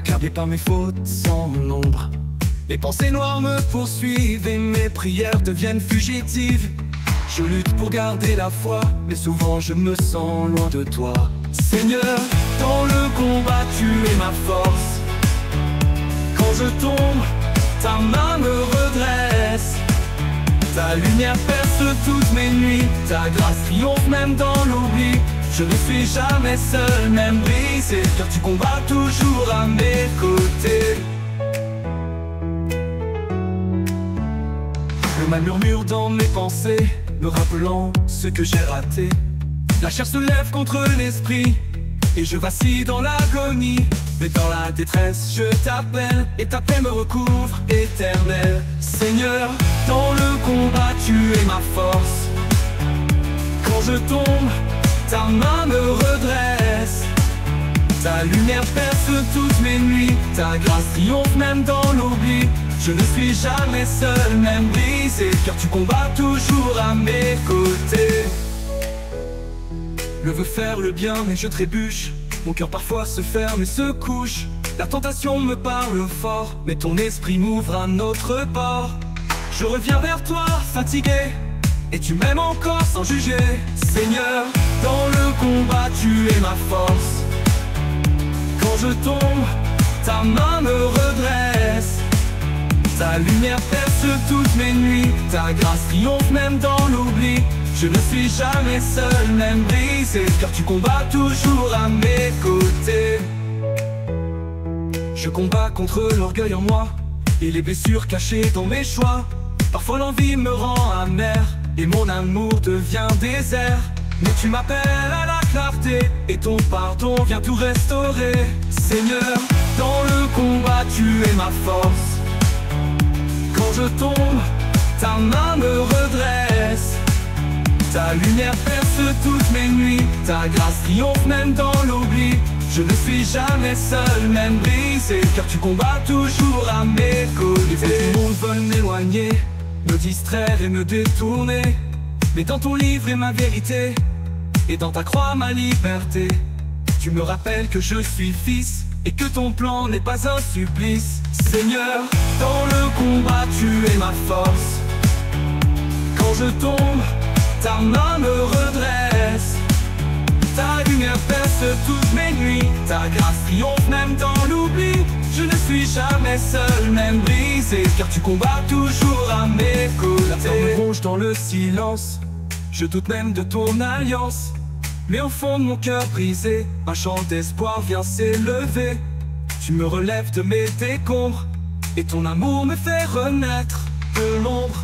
accablé par mes fautes sans nombre. Les pensées noires me poursuivent et mes prières deviennent fugitives. Je lutte pour garder la foi, mais souvent je me sens loin de toi. Seigneur, dans le combat tu es ma force. Quand je tombe, ta main me redresse. Ta lumière perce toutes mes nuits, ta grâce triomphe même dans l'oubli. Je ne suis jamais seul, même brisé, car tu combats toujours à mes côtés. Le mal murmure dans mes pensées, me rappelant ce que j'ai raté. La chair se lève contre l'esprit, et je vacille dans l'agonie. Mais dans la détresse, je t'appelle, et ta paix me recouvre éternel. Seigneur, dans le combat, tu es ma force. Quand je tombe, ta main me redresse. Ta lumière perce toutes mes nuits, ta grâce triomphe même dans l'oubli. Je ne suis jamais seul, même brisé, car tu combats toujours à mes côtés. Je veux faire le bien, mais je trébuche. Mon cœur parfois se ferme et se couche. La tentation me parle fort, mais ton esprit m'ouvre un autre port. Je reviens vers toi, fatigué, et tu m'aimes encore sans juger. Seigneur, dans le combat, tu es ma force. Quand je tombe, ta main me redresse. Ta lumière perce toutes mes nuits, ta grâce triomphe même dans l'oubli. Je ne suis jamais seul, même brisé, car tu combats toujours à mes côtés. Je combats contre l'orgueil en moi, et les blessures cachées dans mes choix. Parfois l'envie me rend amer, et mon amour devient désert. Mais tu m'appelles à la clarté, et ton pardon vient tout restaurer. Seigneur, dans le combat tu es ma force. Quand je tombe, ta main me redresse. Ta lumière perce toutes mes nuits, ta grâce triomphe même dans l'oubli. Je ne suis jamais seul, même brisé, car tu combats toujours à mes côtés. Les tout le monde veulent m'éloigner, me distraire et me détourner. Mais dans ton livre est ma vérité, et dans ta croix ma liberté. Tu me rappelles que je suis fils, et que ton plan n'est pas un supplice. Seigneur, dans le combat tu es ma force. Quand je tombe, ta main me redresse. Ta lumière perce toutes mes nuits, ta grâce triomphe même dans l'oubli. Je ne suis jamais seul, même brisé, car tu combats toujours à mes côtés. La peur me ronge dans le silence, je doute même de ton alliance. Mais au fond de mon cœur brisé, un chant d'espoir vient s'élever. Tu me relèves de mes décombres, et ton amour me fait renaître de l'ombre.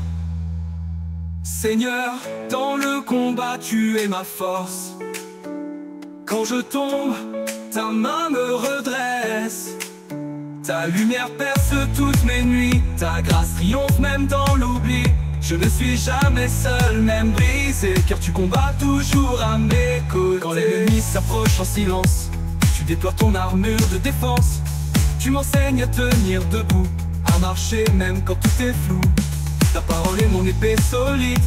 Seigneur, dans le combat tu es ma force. Quand je tombe, ta main me redresse. Ta lumière perce toutes mes nuits, ta grâce triomphe même dans l'oubli. Je ne suis jamais seul, même brisé, car tu combats toujours à mes côtés. Quand l'ennemi s'approche en silence, tu déploies ton armure de défense. Tu m'enseignes à tenir debout, à marcher même quand tout est flou. Ta parole est mon épée solide,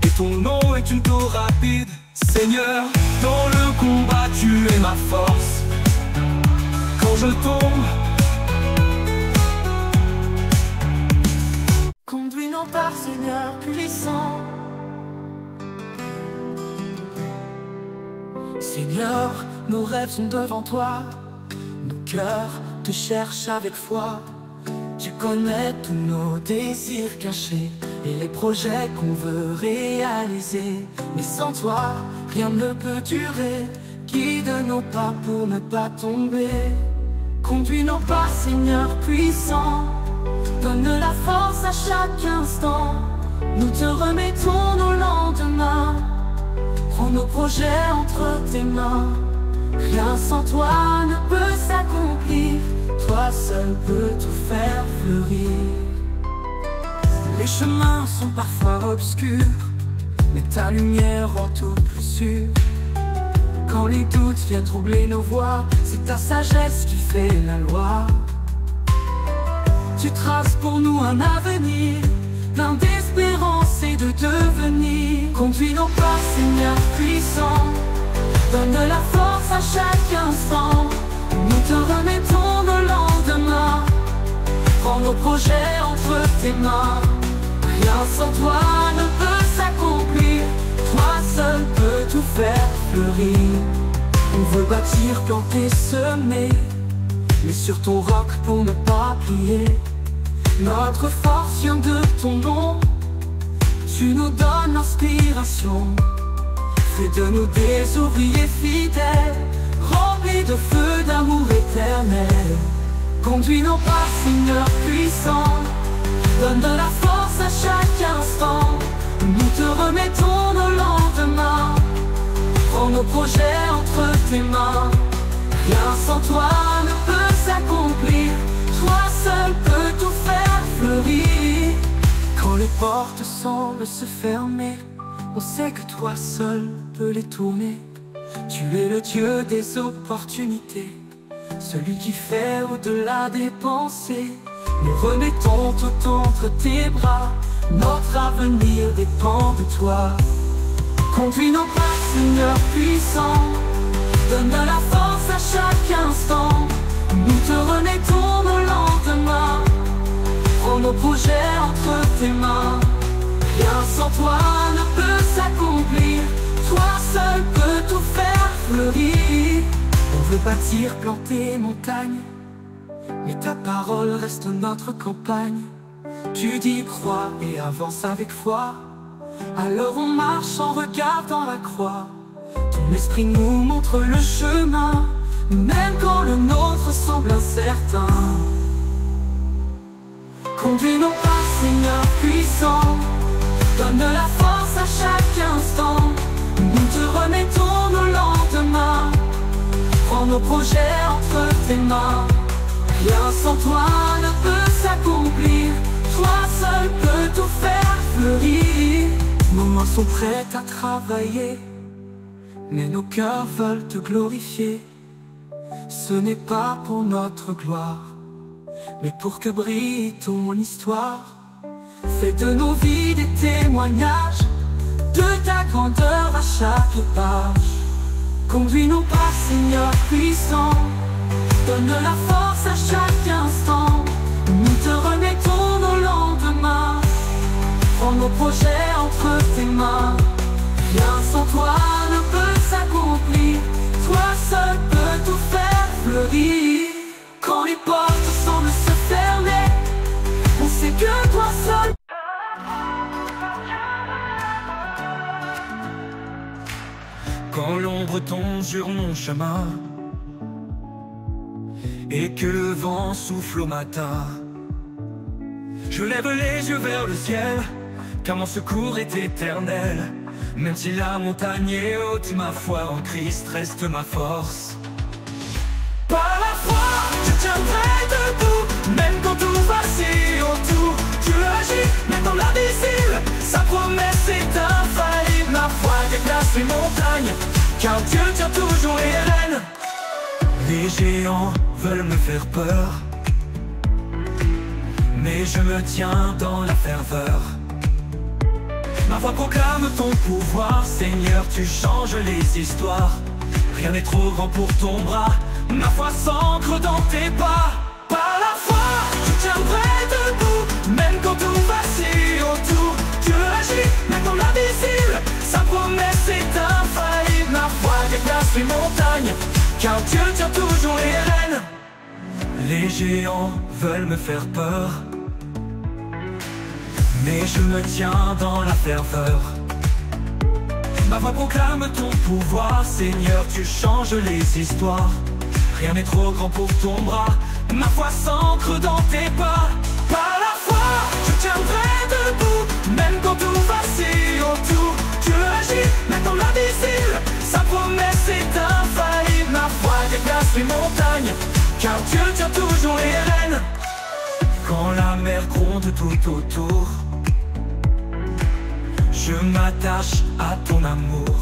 et ton nom est une tour rapide. Seigneur, dans le combat tu es ma force. Quand je tombe, conduis-nous par Seigneur puissant. Seigneur, nos rêves sont devant toi, nos cœurs te cherchent avec foi. Tu connais tous nos désirs cachés et les projets qu'on veut réaliser. Mais sans toi, rien ne peut durer. Guide nos pas pour ne pas tomber. Conduis nos pas, Seigneur puissant. Donne la force à chaque instant. Nous te remettons nos lendemains. Prends nos projets entre tes mains. Rien sans toi ne peut s'accomplir. Toi seul peux tout faire fleurir. Les chemins sont parfois obscurs, mais ta lumière rend tout plus sûr. Quand les doutes viennent troubler nos voies, c'est ta sagesse qui fait la loi. Tu traces pour nous un avenir, plein d'espérance et de devenir. Conduis nos pas, Seigneur puissant. Donne la force à chaque instant. Nous te remettons nos lendemains. nos projets entre tes mains. Rien sans toi ne peut s'accomplir. Toi seul peux tout faire fleurir. On veut bâtir, planter, semer, mais sur ton roc pour ne pas plier. Notre force vient de ton nom. Tu nous donnes l'inspiration. Fais de nous des ouvriers fidèles, remplis de feu d'amour éternel. Conduis nos pas, Seigneur puissant. Donne de la force à chaque instant. Nous te remettons nos lendemains. Prends nos projets entre tes mains. Rien sans toi ne peut s'accomplir. Toi seul peux tout faire fleurir. Quand les portes semblent se fermer, on sait que toi seul peux les tourner. Tu es le Dieu des opportunités, celui qui fait au-delà des pensées. Nous remettons tout entre tes bras. Notre avenir dépend de toi. Conduis nos pas, Seigneur puissant. Donne de la force à chaque instant. Nous te remettons nos lendemains. Prends nos projets entre tes mains. Rien sans toi ne peut s'accomplir. Toi seul peux tout faire fleurir. On veut bâtir, planter montagne, mais ta parole reste notre campagne. Tu dis crois et avance avec foi. Alors on marche en regardant la croix. Ton esprit nous montre le chemin, même quand le nôtre semble incertain. Conduis nos pas, Seigneur puissant. Donne de la force à chaque instant. Nous te remettons nos lendemains. Prends nos projets entre tes mains. Rien sans toi ne peut s'accomplir. Toi seul peux tout faire fleurir. Nos mains sont prêtes à travailler, mais nos cœurs veulent te glorifier. Ce n'est pas pour notre gloire, mais pour que brille ton histoire. Fais de nos vies des témoignages de ta grandeur à chaque page. Conduis nos pas, Seigneur puissant. Donne de la force à chaque instant. Nous te remettons nos lendemains. Prends nos projets entre tes mains. Rien sans toi ne peut s'accomplir. Toi seul peux tout faire fleurir. Quand les portes semblent se fermer, on sait que toi seul. Quand l'ombre tombe sur mon chemin et que le vent souffle au matin, je lève les yeux vers le ciel, car mon secours est éternel. Même si la montagne est haute, ma foi en Christ reste ma force. Par la foi, je tiendrai debout, même quand tout vacille autour. Tu agis, même dans l'invisible, sa promesse est infaillible. Ma foi déplace les montagnes, car Dieu tient toujours les rênes. Les géants veulent me faire peur, mais je me tiens dans la ferveur. Ma voix proclame ton pouvoir, Seigneur, tu changes les histoires. Rien n'est trop grand pour ton bras, ma foi s'ancre dans tes pas. Par la foi, je tiendrai debout, même quand tout vacille autour. Dieu agit, même dans l'invisible, sa promesse est infaillible. Ma foi déplace les montagnes, car Dieu tient toujours les rênes. Les géants veulent me faire peur, mais je me tiens dans la ferveur. Ma voix proclame ton pouvoir, Seigneur, tu changes les histoires. Rien n'est trop grand pour ton bras, ma foi s'ancre dans tes pas. Par la foi, je tiendrai debout, même quand tout vacille autour. Dieu agit, même dans l'invisible, sa promesse est infaillible. Ma foi déplace les montagnes, car Dieu tient toujours les rênes. Quand la mer gronde tout autour, je m'attache à ton amour.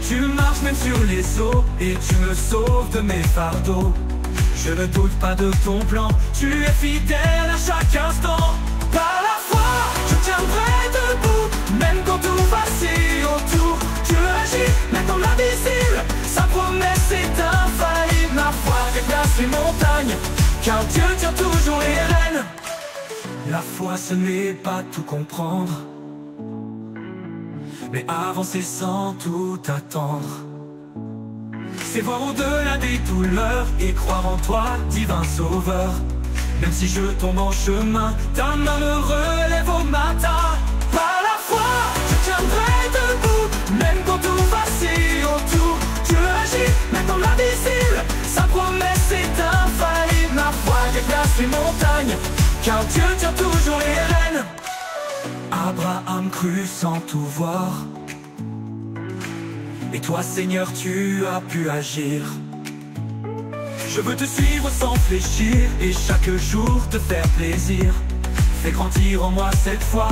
Tu marches même sur les eaux et tu me sauves de mes fardeaux. Je ne doute pas de ton plan, tu es fidèle à chaque instant. Par la foi, je tiendrai debout, même quand tout vacille autour. Dieu agit, même dans l'invisible, sa promesse est infaillible. Ma foi déplace les montagnes, car Dieu tient toujours les rênes. La foi ce n'est pas tout comprendre, mais avancer sans tout attendre. C'est voir au-delà des douleurs et croire en toi, divin sauveur. Même si je tombe en chemin, ta main me relève au matin. Par la foi, je tiendrai debout, même quand tout vacille autour. Dieu agit, même dans l'invisible, sa promesse est infaillible. Ma foi déplace les montagnes, car Dieu tient toujours les rênes. Abraham crut sans tout voir, et toi Seigneur tu as pu agir. Je veux te suivre sans fléchir, et chaque jour te faire plaisir. Fais grandir en moi cette foi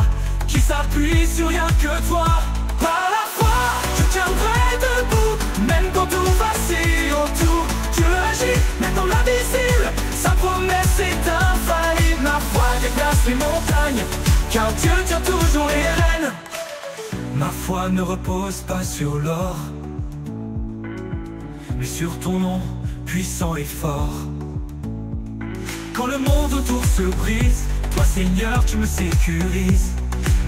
qui s'appuie sur rien que toi. Par la foi, je tiendrai debout, même quand tout vacille autour. Dieu agit, même dans l'invisible, sa promesse est infaillible. Ma foi déplace les montagnes, car Dieu tient toujours les rênes. Ma foi ne repose pas sur l'or, mais sur ton nom puissant et fort. Quand le monde autour se brise, toi Seigneur tu me sécurises.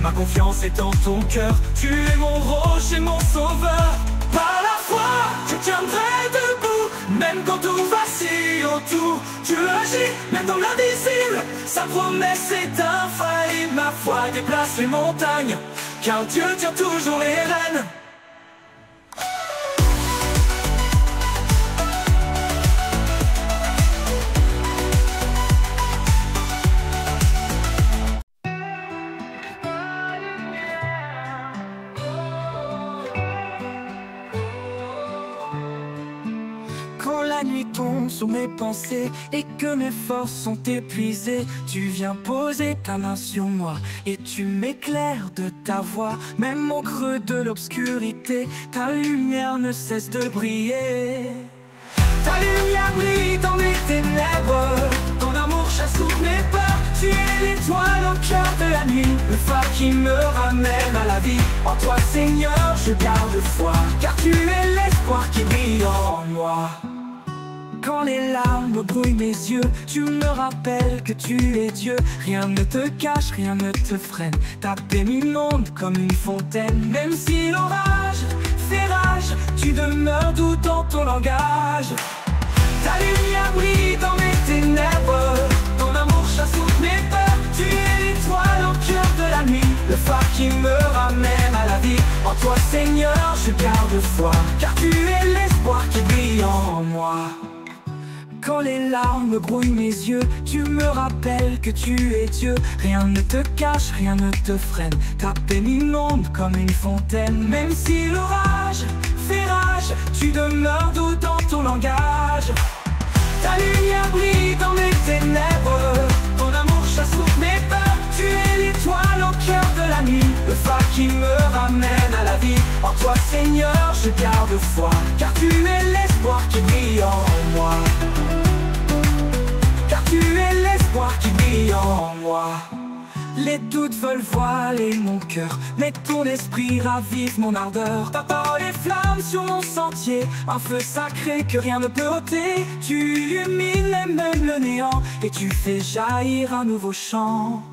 Ma confiance est en ton cœur, tu es mon rocher, mon sauveur. Par la foi, je tiendrai debout, même quand tout vacille autour. Dieu agit, même dans l'invisible, sa promesse est infaillible. Ma foi déplace les montagnes, car Dieu tient toujours les rênes. Quand la nuit tombe sur mes pensées et que mes forces sont épuisées, tu viens poser ta main sur moi et tu m'éclaires de ta voix. Même au creux de l'obscurité, ta lumière ne cesse de briller. Ta lumière brille dans mes ténèbres, ton amour chasse toutes mes peurs. Tu es l'étoile au cœur de la nuit, le phare qui me ramène à la vie. En toi Seigneur je garde foi, car tu es l'espoir qui brille en moi. Quand les larmes brouillent mes yeux, tu me rappelles que tu es Dieu. Rien ne te cache, rien ne te freine, ta paix m'inonde comme une fontaine. Même si l'orage fait rage, tu demeures doux dans ton langage. Ta lumière brille dans mes ténèbres, ton amour chasse toutes mes peurs. Tu es l'étoile au cœur de la nuit, le phare qui me ramène à la vie. En toi Seigneur je garde foi, car tu es l'espoir qui brille en moi. Quand les larmes brouillent mes yeux, tu me rappelles que tu es Dieu. Rien ne te cache, rien ne te freine, ta paix m'inonde comme une fontaine. Même si l'orage fait rage, tu demeures doux dans ton langage. Ta lumière brille dans mes ténèbres, ton amour chasse toutes mes peurs. Tu es l'étoile au cœur de la nuit, le phare qui me ramène à la vie. En toi Seigneur je garde foi, car tu es l'espoir qui brille en moi. Car tu es l'espoir qui brille en moi. Les doutes veulent voiler mon cœur, mais ton esprit ravive mon ardeur. Ta parole est flamme sur mon sentier, un feu sacré que rien ne peut ôter. Tu illumines même le néant, et tu fais jaillir un nouveau chant.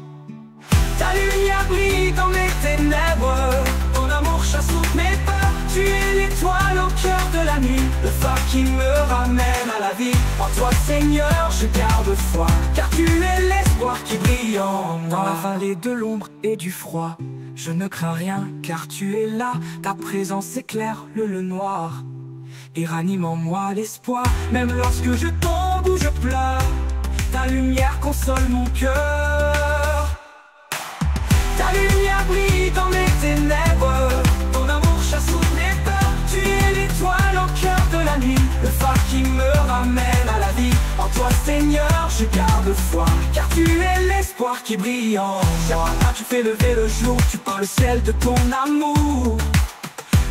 Ta lumière brille dans mes ténèbres, ton amour chasse toutes mes peurs. Tu es l'étoile au cœur de la nuit, le phare qui me ramène à la vie. En toi Seigneur je garde foi, car tu es l'espoir qui brille en moi. Dans la vallée de l'ombre et du froid, je ne crains rien car tu es là. Ta présence éclaire le noir et ranime en moi l'espoir. Même lorsque je tombe ou je pleure, ta lumière console mon cœur. Ta lumière brille dans mes ténèbres, ton amour chasse toutes mes peurs. Tu es l'étoile au cœur de la nuit, le phare qui me ramène à la vie. En toi Seigneur je garde foi, car tu es l'espoir qui brille en moi. Tu fais lever le jour, tu peins le ciel de ton amour.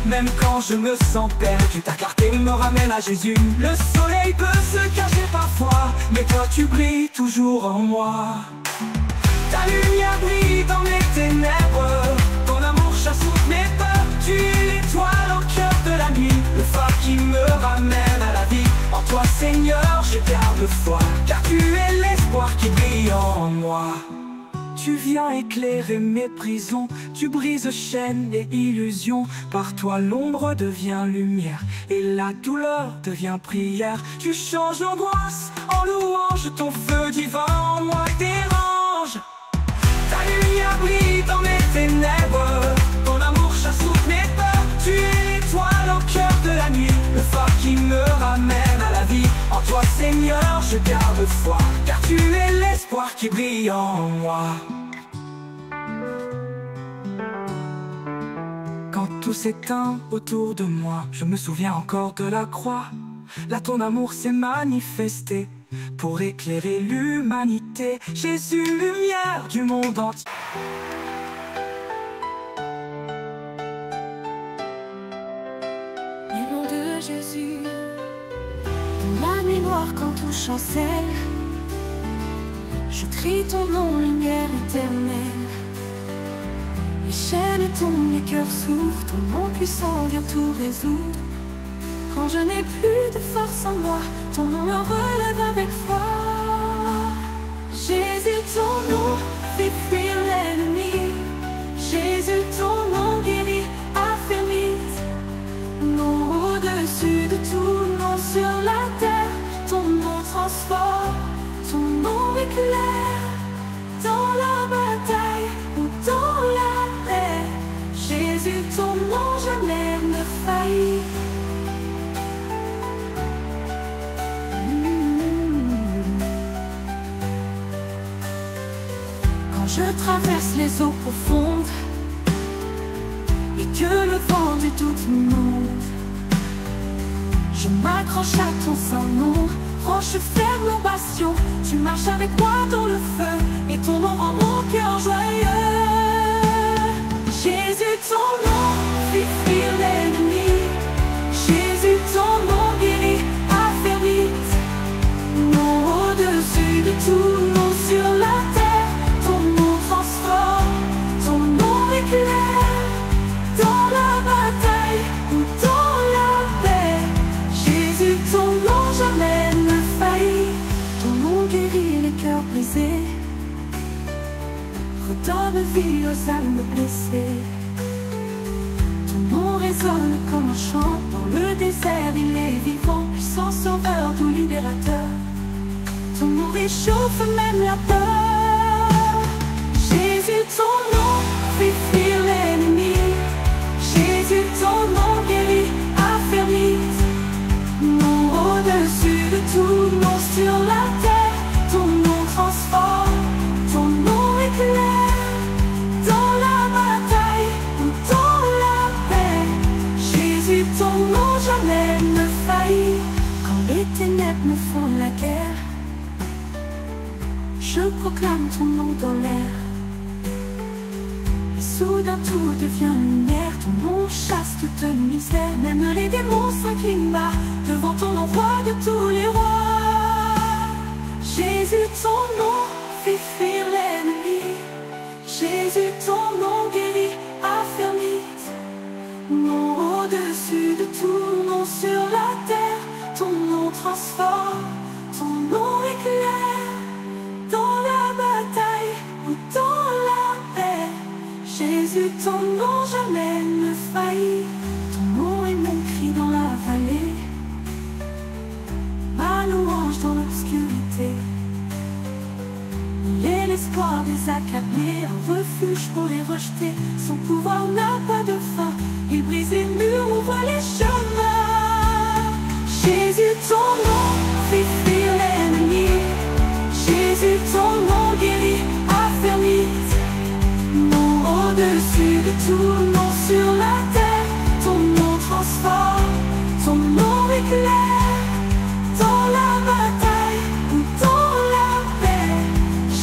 Même quand je me sens perdu, ta clarté me ramène à Jésus. Le soleil peut se cacher parfois, mais toi tu brilles toujours en moi. Ta lumière brille dans mes ténèbres, ton amour chasse toutes mes peurs. Tu es l'étoile au cœur de la nuit, le phare qui me ramène à la vie. En toi Seigneur je garde foi, car tu es en moi. Tu viens éclairer mes prisons, tu brises chaînes et illusions. Par toi l'ombre devient lumière et la douleur devient prière. Tu changes l'angoisse en louange, ton feu divin en moi dérange. Ta lumière brille dans mes ténèbres, ton amour chasse toutes mes peurs. Tu es l'étoile au cœur de la nuit, le phare qui me ramène à la vie. En toi Seigneur je garde foi, car tu es l'espoir qui brille en moi. Quand tout s'éteint autour de moi, je me souviens encore de la croix. Là ton amour s'est manifesté pour éclairer l'humanité. Jésus, lumière du monde entier. Du nom de Jésus, dans la nuit noire quand tout chancelle, je crie ton nom, lumière éternelle. Les chaînes tombent, les cœurs s'ouvrent, ton nom puissant vient tout résoudre. Quand je n'ai plus de force en moi, ton nom me relève avec foi. Jésus, ton nom fait fuir l'ennemi. Jésus, ton nom guérit, affermit. Nom au-dessus de tout nom sur la terre. Ton nom transforme, ton nom éclaire. Dans la bataille ou dans la paix, Jésus, ton nom jamais ne faillit. Quand je traverse les eaux profondes et que le vent du doute monte, je m'accroche à ton saint nom, roche ferme au bastion. Tu marches avec moi dans le feu et ton nom rend mon cœur joyeux. Jésus, ton nom fait fuir l'ennemi. Jésus, ton nom guérit, affermit. Nom au-dessus de tout nom sur la terre. Ton nom transforme, ton nom éclaire. Dans la bataille ou dans la paix, Jésus, ton nom jamais ne faillit. Ton nom guérit les cœurs brisés, redonne vie aux âmes blessées. Ton nom résonne comme un chant dans le désert, il est vivant, puissant sauveur, doux libérateur. Ton nom réchauffe même la peur. Jésus, ton nom fait fuir l'ennemi. Jésus, ton nom guérit, affermit. Nom au-dessus de tout nom sur la terre. Ton nom transforme, ton nom éclaire. Dans la bataille ou dans la paix, Jésus, ton nom jamais ne faillit. Quand les ténèbres me font la guerre, je proclame ton nom dans l'air. Et soudain tout devient lumière. Ton nom chasse toute misère. Même les démons s'inclinent bas devant ton nom, roi de tous les rois. Jésus, ton nom fait fuir l'ennemi. Jésus, ton nom guérit, affermit. Nom au-dessus de tout nom sur la terre. Ton nom transforme, ton nom éclaire. Dans la bataille ou dans la paix, Jésus, ton nom jamais ne faillit. Ton nom est mon cri dans la vallée, ma louange dans l'obscurité. Il est l'espoir des accablés, un refuge pour les rejeter. Son pouvoir n'a pas de fin, il brise les murs, ouvre les chemins. Jésus, ton nom fait fuir l'ennemi. Jésus, ton nom guérit, affermit. Nom au-dessus de tout nom sur la terre. Ton nom transforme, ton nom éclaire. Dans la bataille ou dans la paix,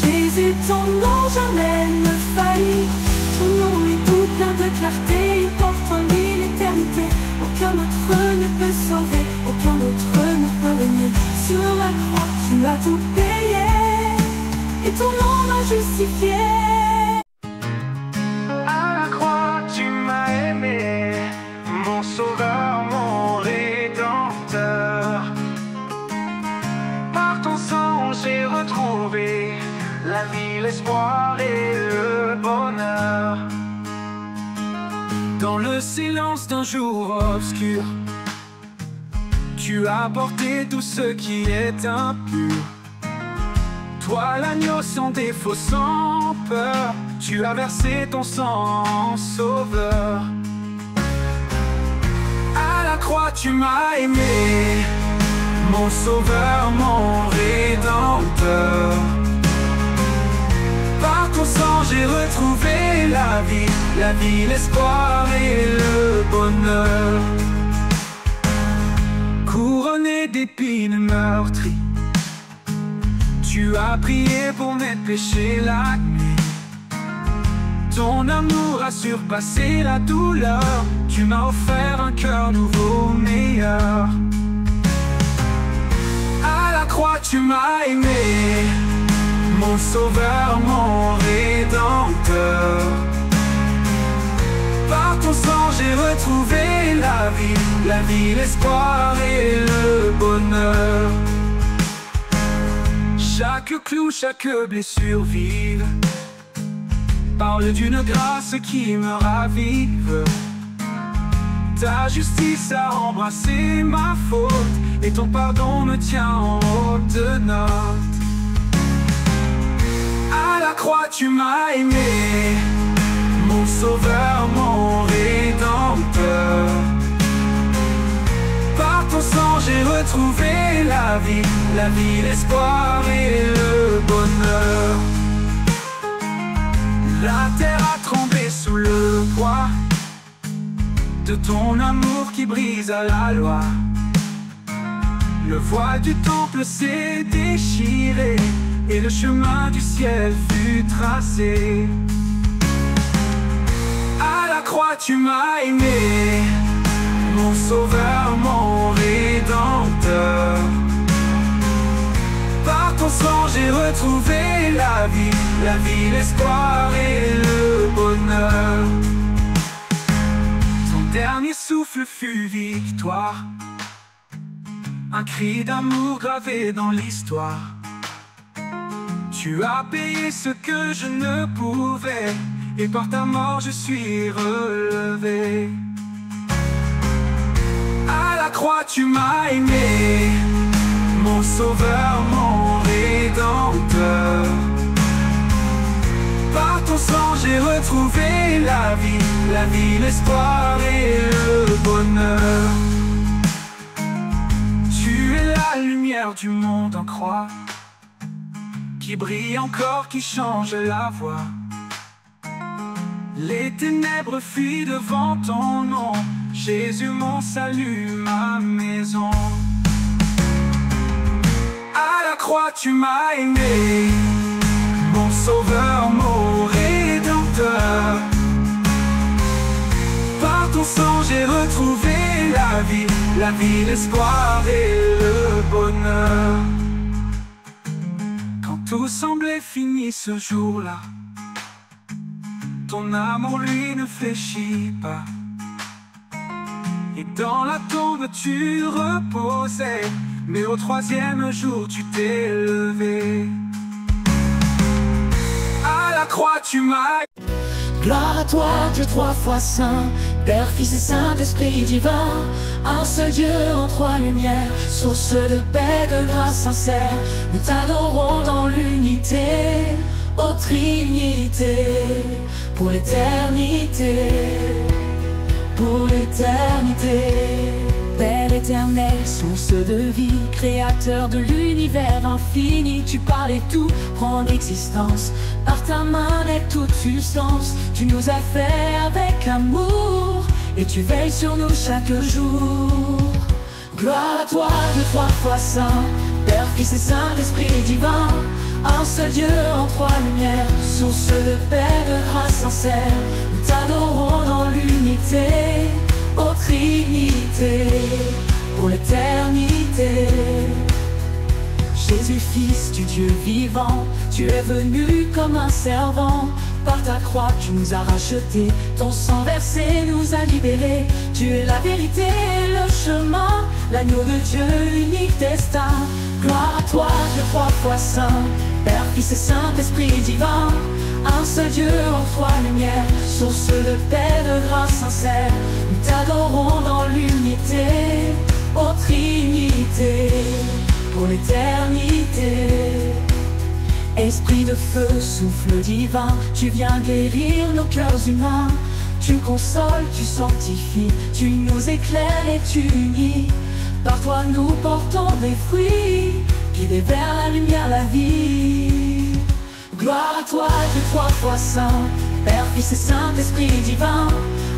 Jésus, ton nom jamais ne faillit. Ton nom est tout plein de clarté, il porte en lui l'éternité. Aucun autre ne peut sauver, aucun autre ne peut régner. Sur la croix, tu as tout payé, et ton nom m'a justifié. À la croix, tu m'as aimé, mon sauveur, mon rédempteur. l'espoir et le bonheur. Dans le silence d'un jour obscur, tu as porté tout ce qui est impur. Toi l'agneau sans défaut, sans peur, tu as versé ton sang en sauveur. À la croix tu m'as aimé, mon sauveur, mon rédempteur. Par ton sang j'ai retrouvé la vie, l'espoir et le bonheur. Couronné d'épines meurtries, tu as prié pour mes péchés la nuit. Ton amour a surpassé la douleur, tu m'as offert un cœur nouveau, meilleur. À la croix tu m'as aimé, mon sauveur, mon rédempteur. Par ton sang j'ai retrouvé la vie, l'espoir et le bonheur. Chaque clou, chaque blessure vive parle d'une grâce qui me ravive. Ta justice a embrassé ma faute et ton pardon me tient en haute note. À la croix tu m'as aimé, mon sauveur, mon rédempteur. Par ton sang j'ai retrouvé la vie, l'espoir et le bonheur. La terre a tremblé sous le poids de ton amour qui brise à la loi. Le voile du temple s'est déchiré et le chemin du ciel fut tracé. À la croix tu m'as aimé, mon sauveur, mon rédempteur. Par ton sang j'ai retrouvé la vie, l'espoir et le bonheur. Ton dernier souffle fut victoire, un cri d'amour gravé dans l'histoire. Tu as payé ce que je ne pouvais, et par ta mort je suis relevé. À la croix tu m'as aimé, mon sauveur, mon rédempteur. Par ton sang j'ai retrouvé la vie, l'espoir et le bonheur. Tu es la lumière du monde en croix, qui brille encore, qui change la voie. Les ténèbres fuient devant ton nom, Jésus mon salut, ma maison. À la croix tu m'as aimé, mon sauveur, mon rédempteur. Par ton sang j'ai retrouvé la vie, l'espoir et le bonheur. Quand tout semblait fini ce jour-là, ton amour lui ne fléchit pas. Et dans la tombe tu reposais, mais au troisième jour tu t'es levé. À la croix tu m'as... Gloire à toi, Dieu trois fois saint, Père, Fils et Saint-Esprit divin. Un seul Dieu en trois lumières, source de paix, de grâce sincère. Nous t'adorons dans l'unité, ô Trinité, pour l'éternité, pour l'éternité. Père éternel, source de vie, créateur de l'univers infini, tu parlais tout, prends l'existence. Par ta main naît toute substance, tu nous as fait avec amour, et tu veilles sur nous chaque jour. Gloire à toi, Dieu trois fois saint, Père, Fils et Saint-Esprit divin. Un seul Dieu en trois lumières, source de paix, de grâce sincère. Nous t'adorons dans l'unité, ô Trinité, pour l'éternité. Jésus, Fils du Dieu vivant, tu es venu comme un servant. Par ta croix tu nous as rachetés, ton sang versé nous a libérés. Tu es la vérité et le chemin, l'agneau de Dieu, unique destin. Gloire à toi, Dieu trois fois saint, Père, Fils et Saint-Esprit divin. seul Dieu en toi lumière, source de paix, de grâce sincère. Nous t'adorons dans l'unité, ô Trinité, pour l'éternité. Esprit de feu, souffle divin, tu viens guérir nos cœurs humains. Tu consoles, tu sanctifies, tu nous éclaires et tu unis. Par toi nous portons des fruits, guidés vers la lumière, la vie. Gloire à toi, Dieu trois fois saint, Père, Fils et Saint-Esprit divin.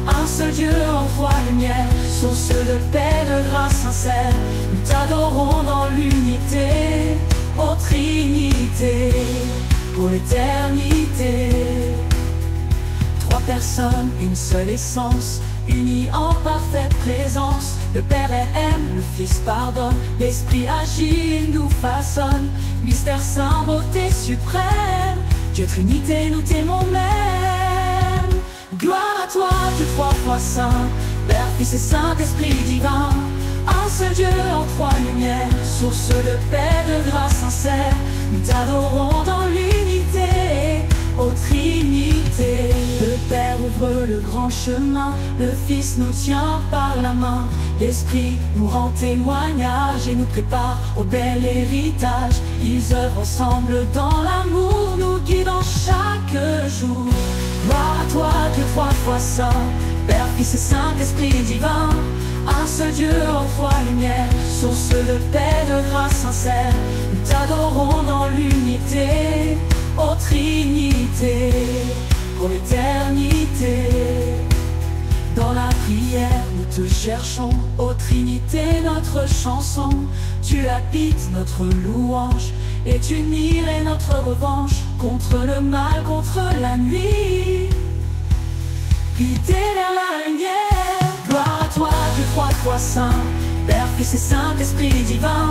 Un seul Dieu en toi lumière, source de paix, de grâce sincère. Nous t'adorons dans l'unité, ô Trinité, pour l'éternité. Trois personnes, une seule essence, unis en parfaite présence. Le Père aime, le Fils pardonne, l'Esprit agit et nous façonne. Mystère saint, beauté suprême, Dieu Trinité, nous t'aimons même. Gloire à toi, Dieu trois fois saint, Père, Fils et Saint-Esprit divin. Un seul Dieu en trois lumières, source de paix, de grâce sincère. Nous t'adorons dans l'unité, ô Trinité. Le Père ouvre le grand chemin, le Fils nous tient par la main. L'Esprit nous rend témoignage et nous prépare au bel héritage. Ils œuvrent ensemble dans l'amour, nous guidant chaque jour. Gloire à toi, Dieu trois fois saint, Père, Fils et Saint-Esprit divin. Un seul Dieu en toi lumière, source de paix, de grâce sincère. Nous t'adorons dans l'unité, ô Trinité, pour l'éternité. Dans la prière, nous te cherchons, ô Trinité, notre chanson. Tu habites notre louange, et tu nierais notre revanche contre le mal, contre la nuit. Guidé vers la lumière, gloire à toi, Dieu trois fois saint, Père, Fils et Saint-Esprit divin.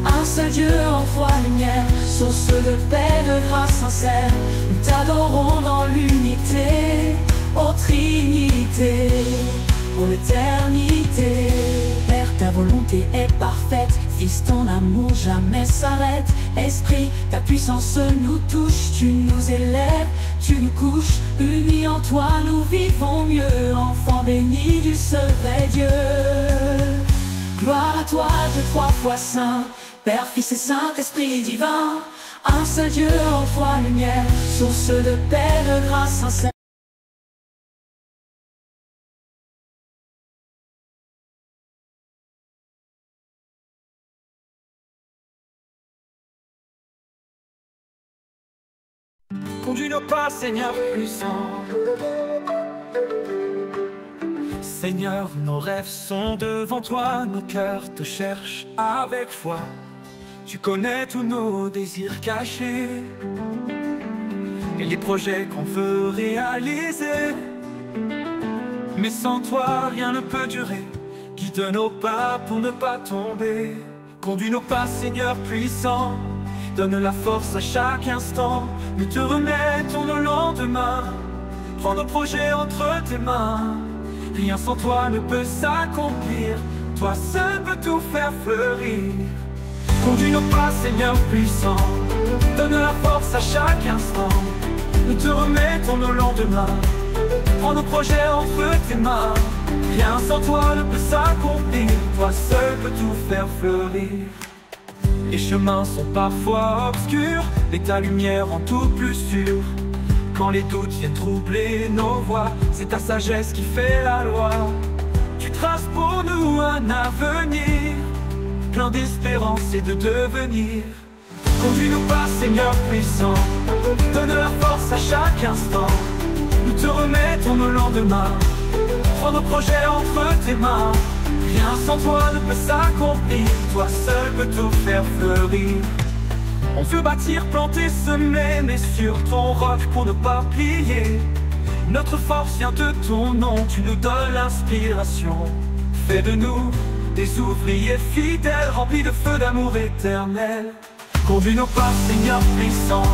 Un seul Dieu en toi lumière, source de paix, de grâce sincère. Nous t'adorons dans l'unité, ô Trinité, pour l'éternité. Père, ta volonté est parfaite, Fils, ton amour jamais s'arrête. Esprit, ta puissance nous touche, tu nous élèves, tu nous couches. Unis en toi nous vivons mieux, enfants bénis du seul vrai Dieu. Gloire à toi, Dieu trois fois saint, Père, Fils et Saint-Esprit divin. Un seul Dieu en toi lumière, source de paix, de grâce sincère. Conduis nos pas, Seigneur puissant. Seigneur, nos rêves sont devant toi, nos cœurs te cherchent avec foi. Tu connais tous nos désirs cachés et les projets qu'on veut réaliser. Mais sans toi, rien ne peut durer. Guide nos pas pour ne pas tomber. Conduis nos pas, Seigneur puissant. Donne la force à chaque instant. Nous te remettons nos lendemains. Prends nos projets entre tes mains. Rien sans toi ne peut s'accomplir. Toi seul peux tout faire fleurir. Conduis nos pas, Seigneur puissant. Donne la force à chaque instant. Nous te remettons nos lendemains. Prends nos projets entre tes mains. Rien sans toi ne peut s'accomplir. Toi seul peux tout faire fleurir. Les chemins sont parfois obscurs, mais ta lumière rend tout plus sûr. Quand les doutes viennent troubler nos voies, c'est ta sagesse qui fait la loi. Tu traces pour nous un avenir, plein d'espérance et de devenir. Conduis-nous pas, Seigneur puissant. Donne la force à chaque instant. Nous te remettons nos lendemains. Prends nos projets entre tes mains. Rien sans toi ne peut s'accomplir. Toi seul peux tout faire fleurir. On veut bâtir, planter, semer, mais sur ton roc pour ne pas plier. Notre force vient de ton nom, tu nous donnes l'inspiration. Fais de nous des ouvriers fidèles, remplis de feu d'amour éternel. Conduis nos pas, Seigneur puissant.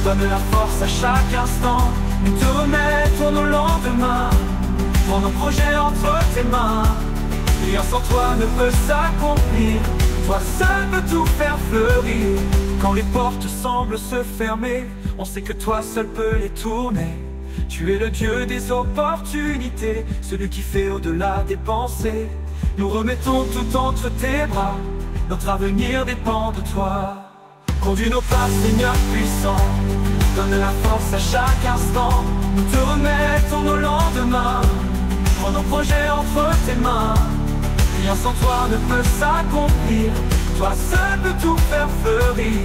Donne la force à chaque instant. Nous te remettons nos lendemains. Prends nos projets entre tes mains. Rien sans toi ne peut s'accomplir. Toi seul peux tout faire fleurir. Quand les portes semblent se fermer, on sait que toi seul peux les tourner. Tu es le Dieu des opportunités, celui qui fait au-delà des pensées. Nous remettons tout entre tes bras, notre avenir dépend de toi. Conduis nos pas, Seigneur puissant, donne la force à chaque instant. Nous te remettons nos lendemains, prends nos projets entre tes mains. Rien sans toi ne peut s'accomplir, toi seul peux tout faire fleurir.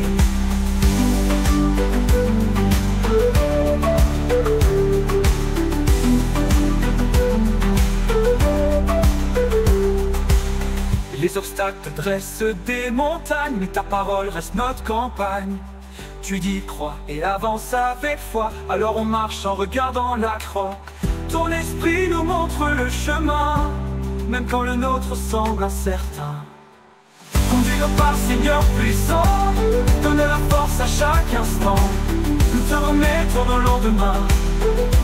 Les obstacles dressent des montagnes, mais ta parole reste notre campagne. Tu dis crois et avance avec foi, alors on marche en regardant la croix. Ton esprit nous montre le chemin, même quand le nôtre semble incertain. Conduis nos pas, Seigneur puissant, donne la force à chaque instant. Nous te remettons nos lendemains,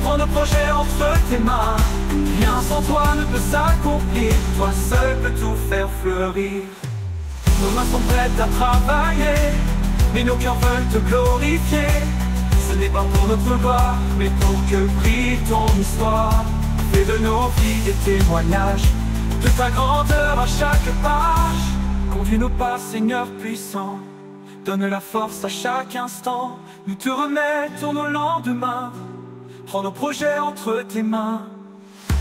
prends nos projets entre tes mains. Rien sans toi ne peut s'accomplir, toi seul peux tout faire fleurir. Nos mains sont prêtes à travailler, mais nos cœurs veulent te glorifier. Ce n'est pas pour notre gloire, mais pour que brille ton histoire. Fais de nos vies des témoignages de ta grandeur à chaque page. Conduis nos pas, Seigneur puissant, donne la force à chaque instant. Nous te remettons nos lendemains, prends nos projets entre tes mains.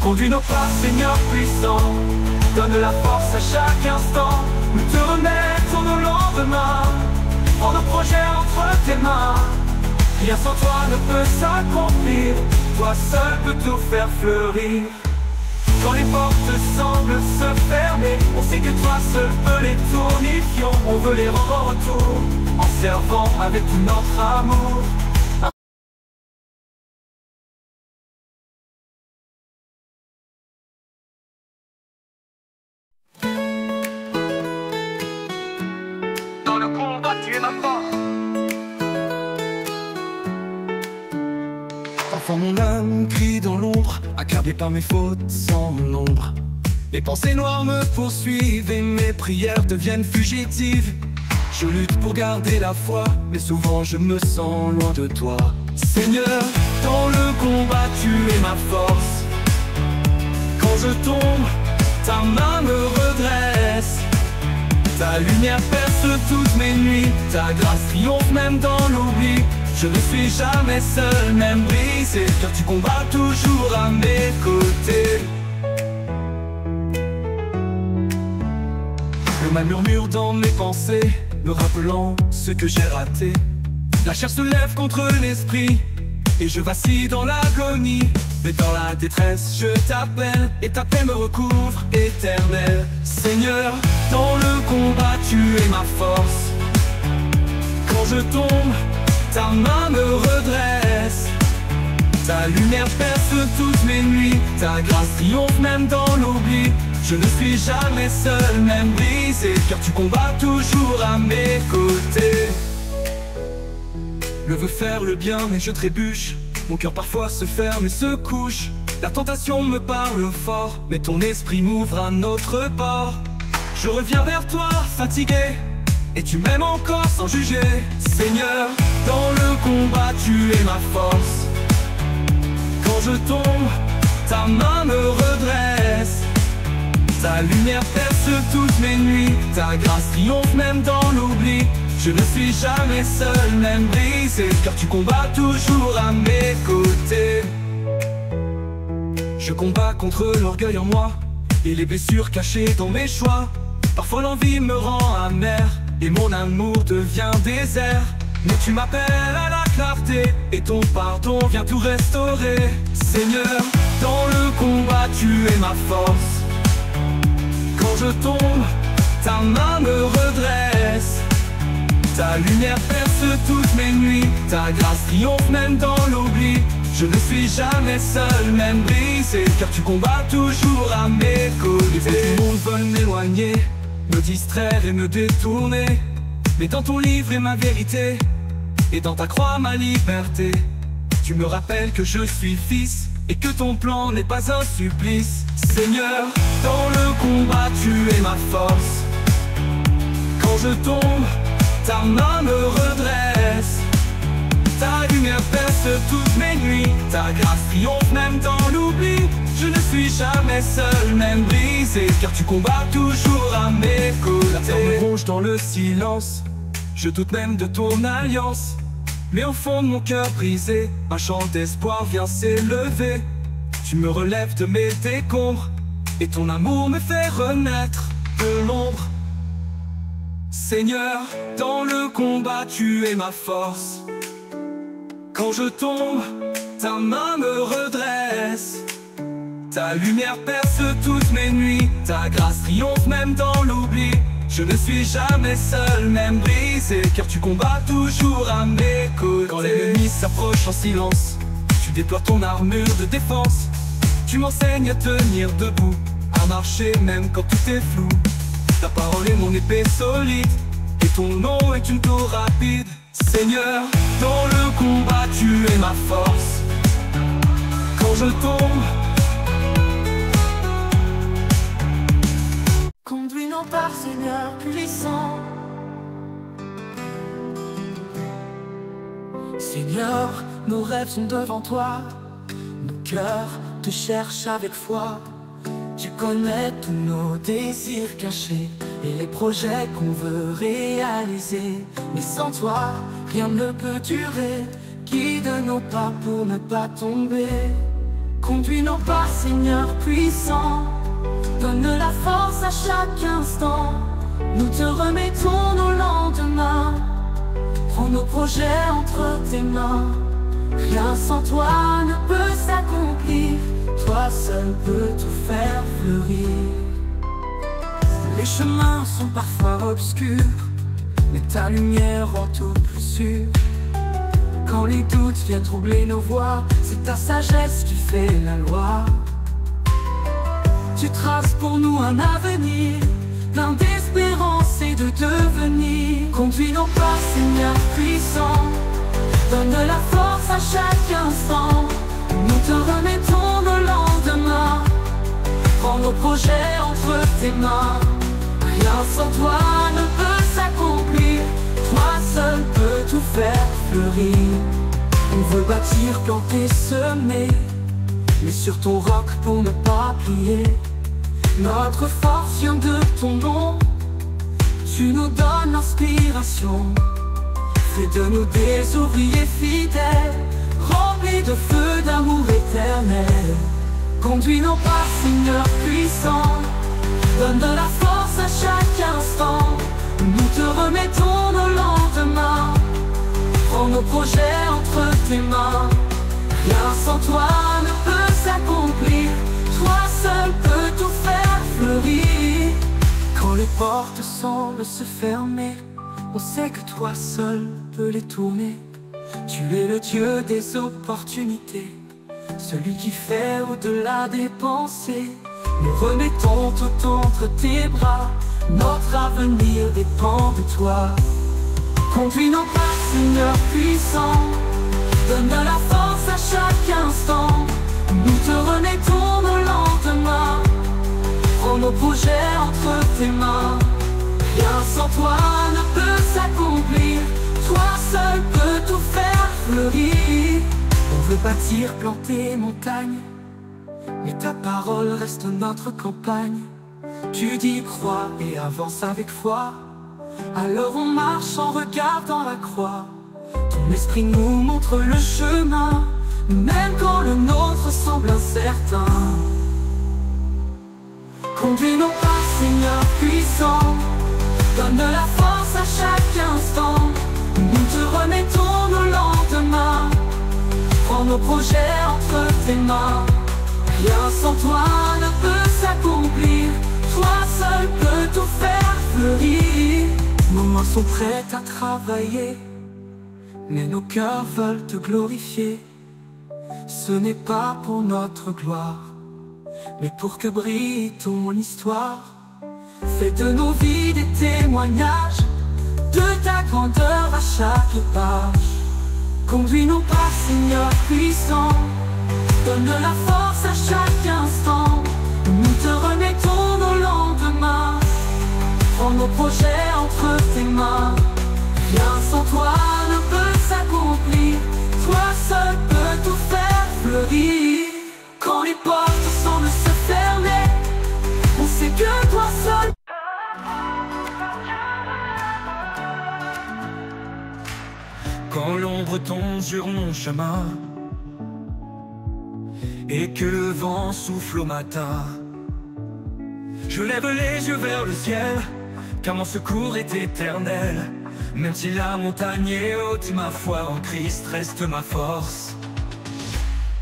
Conduis nos pas, Seigneur puissant, donne la force à chaque instant. Nous te remettons nos lendemains, prends nos projets entre tes mains. Rien sans toi ne peut s'accomplir, toi seul peux tout faire fleurir. Quand les portes semblent se fermer, on sait que toi seul peux les tourner. On veut les rendre en retour, en servant avec tout notre amour. Dans le combat, tu es ma force. Parfois mon âme crie dans l'ombre, accablé par mes fautes sans nombre. Les pensées noires me poursuivent et mes prières deviennent fugitives. Je lutte pour garder la foi, mais souvent je me sens loin de toi. Seigneur, dans le combat tu es ma force. Quand je tombe, ta main me redresse. Ta lumière perce toutes mes nuits, ta grâce triomphe même dans l'oubli. Je ne suis jamais seul, même brisé, car tu combats toujours à mes côtés. Le mal murmure dans mes pensées, me rappelant ce que j'ai raté. La chair se lève contre l'esprit, et je vacille dans l'agonie. Mais dans la détresse, je t'appelle, et ta paix me recouvre éternelle. Seigneur, dans le combat, tu es ma force. Quand je tombe, ta main me redresse. Ta lumière perce toutes mes nuits, ta grâce triomphe même dans l'oubli. Je ne suis jamais seul, même brisé, car tu combats toujours à mes côtés. Je veux faire le bien, mais je trébuche. Mon cœur parfois se ferme et se couche. La tentation me parle fort, mais ton esprit m'ouvre un autre port. Je reviens vers toi, fatigué, et tu m'aimes encore sans juger. Seigneur, dans le combat, tu es ma force. Quand je tombe, ta main me redresse. Ta lumière perce toutes mes nuits, ta grâce triomphe même dans l'oubli. Je ne suis jamais seul, même brisé, car tu combats toujours à mes côtés. Je combats contre l'orgueil en moi, et les blessures cachées dans mes choix. Parfois l'envie me rend amer, et mon amour devient désert. Mais tu m'appelles à la clarté, et ton pardon vient tout restaurer. Seigneur, dans le combat tu es ma force. Quand je tombe, ta main me redresse. Ta lumière perce toutes mes nuits, ta grâce triomphe même dans l'oubli. Je ne suis jamais seul, même brisé, car tu combats toujours à mes côtés. Tout le monde veut m'éloigner, me distraire et me détourner. Mais dans ton livre est ma vérité, et dans ta croix ma liberté. Tu me rappelles que je suis fils, et que ton plan n'est pas un supplice. Seigneur, dans le combat tu es ma force. Quand je tombe, ta main me redresse. Ta lumière perce toutes mes nuits. Ta grâce triomphe même dans l'oubli. Je ne suis jamais seul, même brisé, car tu combats toujours à mes côtés. La peur me ronge dans le silence, je doute même de ton alliance. Mais au fond de mon cœur brisé, un chant d'espoir vient s'élever. Tu me relèves de mes décombres, et ton amour me fait renaître de l'ombre. Seigneur, dans le combat, tu es ma force. Quand je tombe, ta main me redresse. Ta lumière perce toutes mes nuits. Ta grâce triomphe même dans l'oubli. Je ne suis jamais seul, même brisé, car tu combats toujours à mes côtés. Quand l'ennemi s'approche en silence, tu déploies ton armure de défense. Tu m'enseignes à tenir debout, à marcher même quand tout est flou. Ta parole est mon épée solide, et ton nom est une tour rapide. Seigneur, dans le combat, tu es ma force. Quand je tombe, conduis-nous par Seigneur puissant. Seigneur, nos rêves sont devant toi. Nos cœurs te cherchent avec foi. Tu connais tous nos désirs cachés et les projets qu'on veut réaliser. Mais sans toi, rien ne peut durer. Guide nos pas pour ne pas tomber. Conduis-nous par Seigneur puissant. Donne la force à chaque instant. Nous te remettons nos lendemains. Prends nos projets entre tes mains. Rien sans toi ne peut s'accomplir. Toi seul peux tout faire fleurir. Les chemins sont parfois obscurs, mais ta lumière rend tout plus sûr. Quand les doutes viennent troubler nos voies, c'est ta sagesse qui fait la loi. Tu traces pour nous un avenir, plein d'espérance et de devenir. Conduis-nous par Seigneur puissant. Donne de la force à chaque instant. Nous te remettons nos lendemains. Prends nos projets entre tes mains. Rien sans toi ne peut s'accomplir. Toi seul peux tout faire fleurir. On veut bâtir, planter, semer, mais sur ton roc pour ne pas plier. Notre force vient de ton nom. Tu nous donnes l'inspiration. Fais de nous des ouvriers fidèles, remplis de feu d'amour éternel. Conduis-nous par Seigneur puissant. Donne de la force à chaque instant. Nous te remettons nos lendemains. Prends nos projets entre tes mains. Rien sans toi ne peut s'accomplir. Toi seul peux tout faire fleurir. Quand les portes semblent se fermer, on sait que toi seul peux les tourner. Tu es le Dieu des opportunités, celui qui fait au-delà des pensées. Nous remettons tout entre tes bras. Notre avenir dépend de toi. Conduis-nous par Seigneur puissant. Donne de la force à chaque instant. Nous te remettons nos lendemains. Prends nos projets entre tes mains. Rien sans toi ne peut s'accomplir. Toi seul peux tout faire fleurir. On veut bâtir, planter montagne, mais ta parole reste notre campagne. Tu dis crois et avance avec foi. Alors on marche en regardant la croix. Ton esprit nous montre le chemin, même quand le nôtre semble incertain. Conduis-nous par Seigneur puissant. Donne de la force à chaque instant. Nous te remettons nos lendemains. Prends nos projets entre tes mains. Rien sans toi ne peut s'accomplir. Toi seul peux tout faire fleurir. Nos mains sont prêtes à travailler, mais nos cœurs veulent te glorifier. Ce n'est pas pour notre gloire, mais pour que brille ton histoire. Fais de nos vies des témoignages de ta grandeur à chaque page. Conduis-nous par Seigneur puissant. Donne de la force à chaque instant. Nous te remettons nos lendemains. Prends nos projets entre tes mains. Rien sans toi ne peut s'accomplir. Toi fleurit. Quand les portes semblent se fermer, on sait que toi seul. Quand l'ombre tombe sur mon chemin et que le vent souffle au matin, je lève les yeux vers le ciel, car mon secours est éternel. Même si la montagne est haute, ma foi en Christ reste ma force.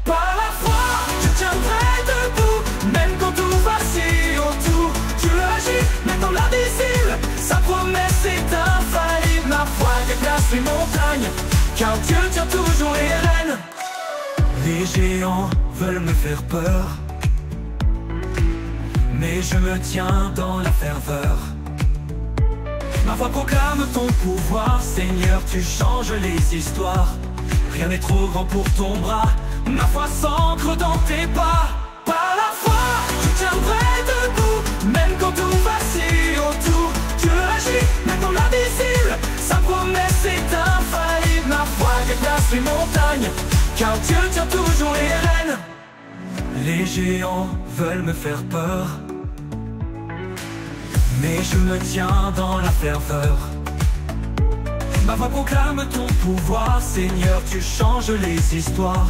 Par la foi, je tiendrai debout, même quand tout vacille autour. Dieu agit, même dans l'invisible, sa promesse est infaillible. Ma foi déplace les montagnes, car Dieu tient toujours les rênes. Les géants veulent me faire peur, mais je me tiens dans la ferveur. Ma voix proclame ton pouvoir, Seigneur, tu changes les histoires. Rien n'est trop grand pour ton bras, ma foi s'ancre dans tes pas. Par la foi, je tiendrai debout, même quand tout vacille autour. Dieu agit, même dans l'invisible, sa promesse est infaillible. Ma foi déplace les montagnes, car Dieu tient toujours les rênes. Les géants veulent me faire peur, mais je me tiens dans la ferveur. Ma voix proclame ton pouvoir, Seigneur, tu changes les histoires.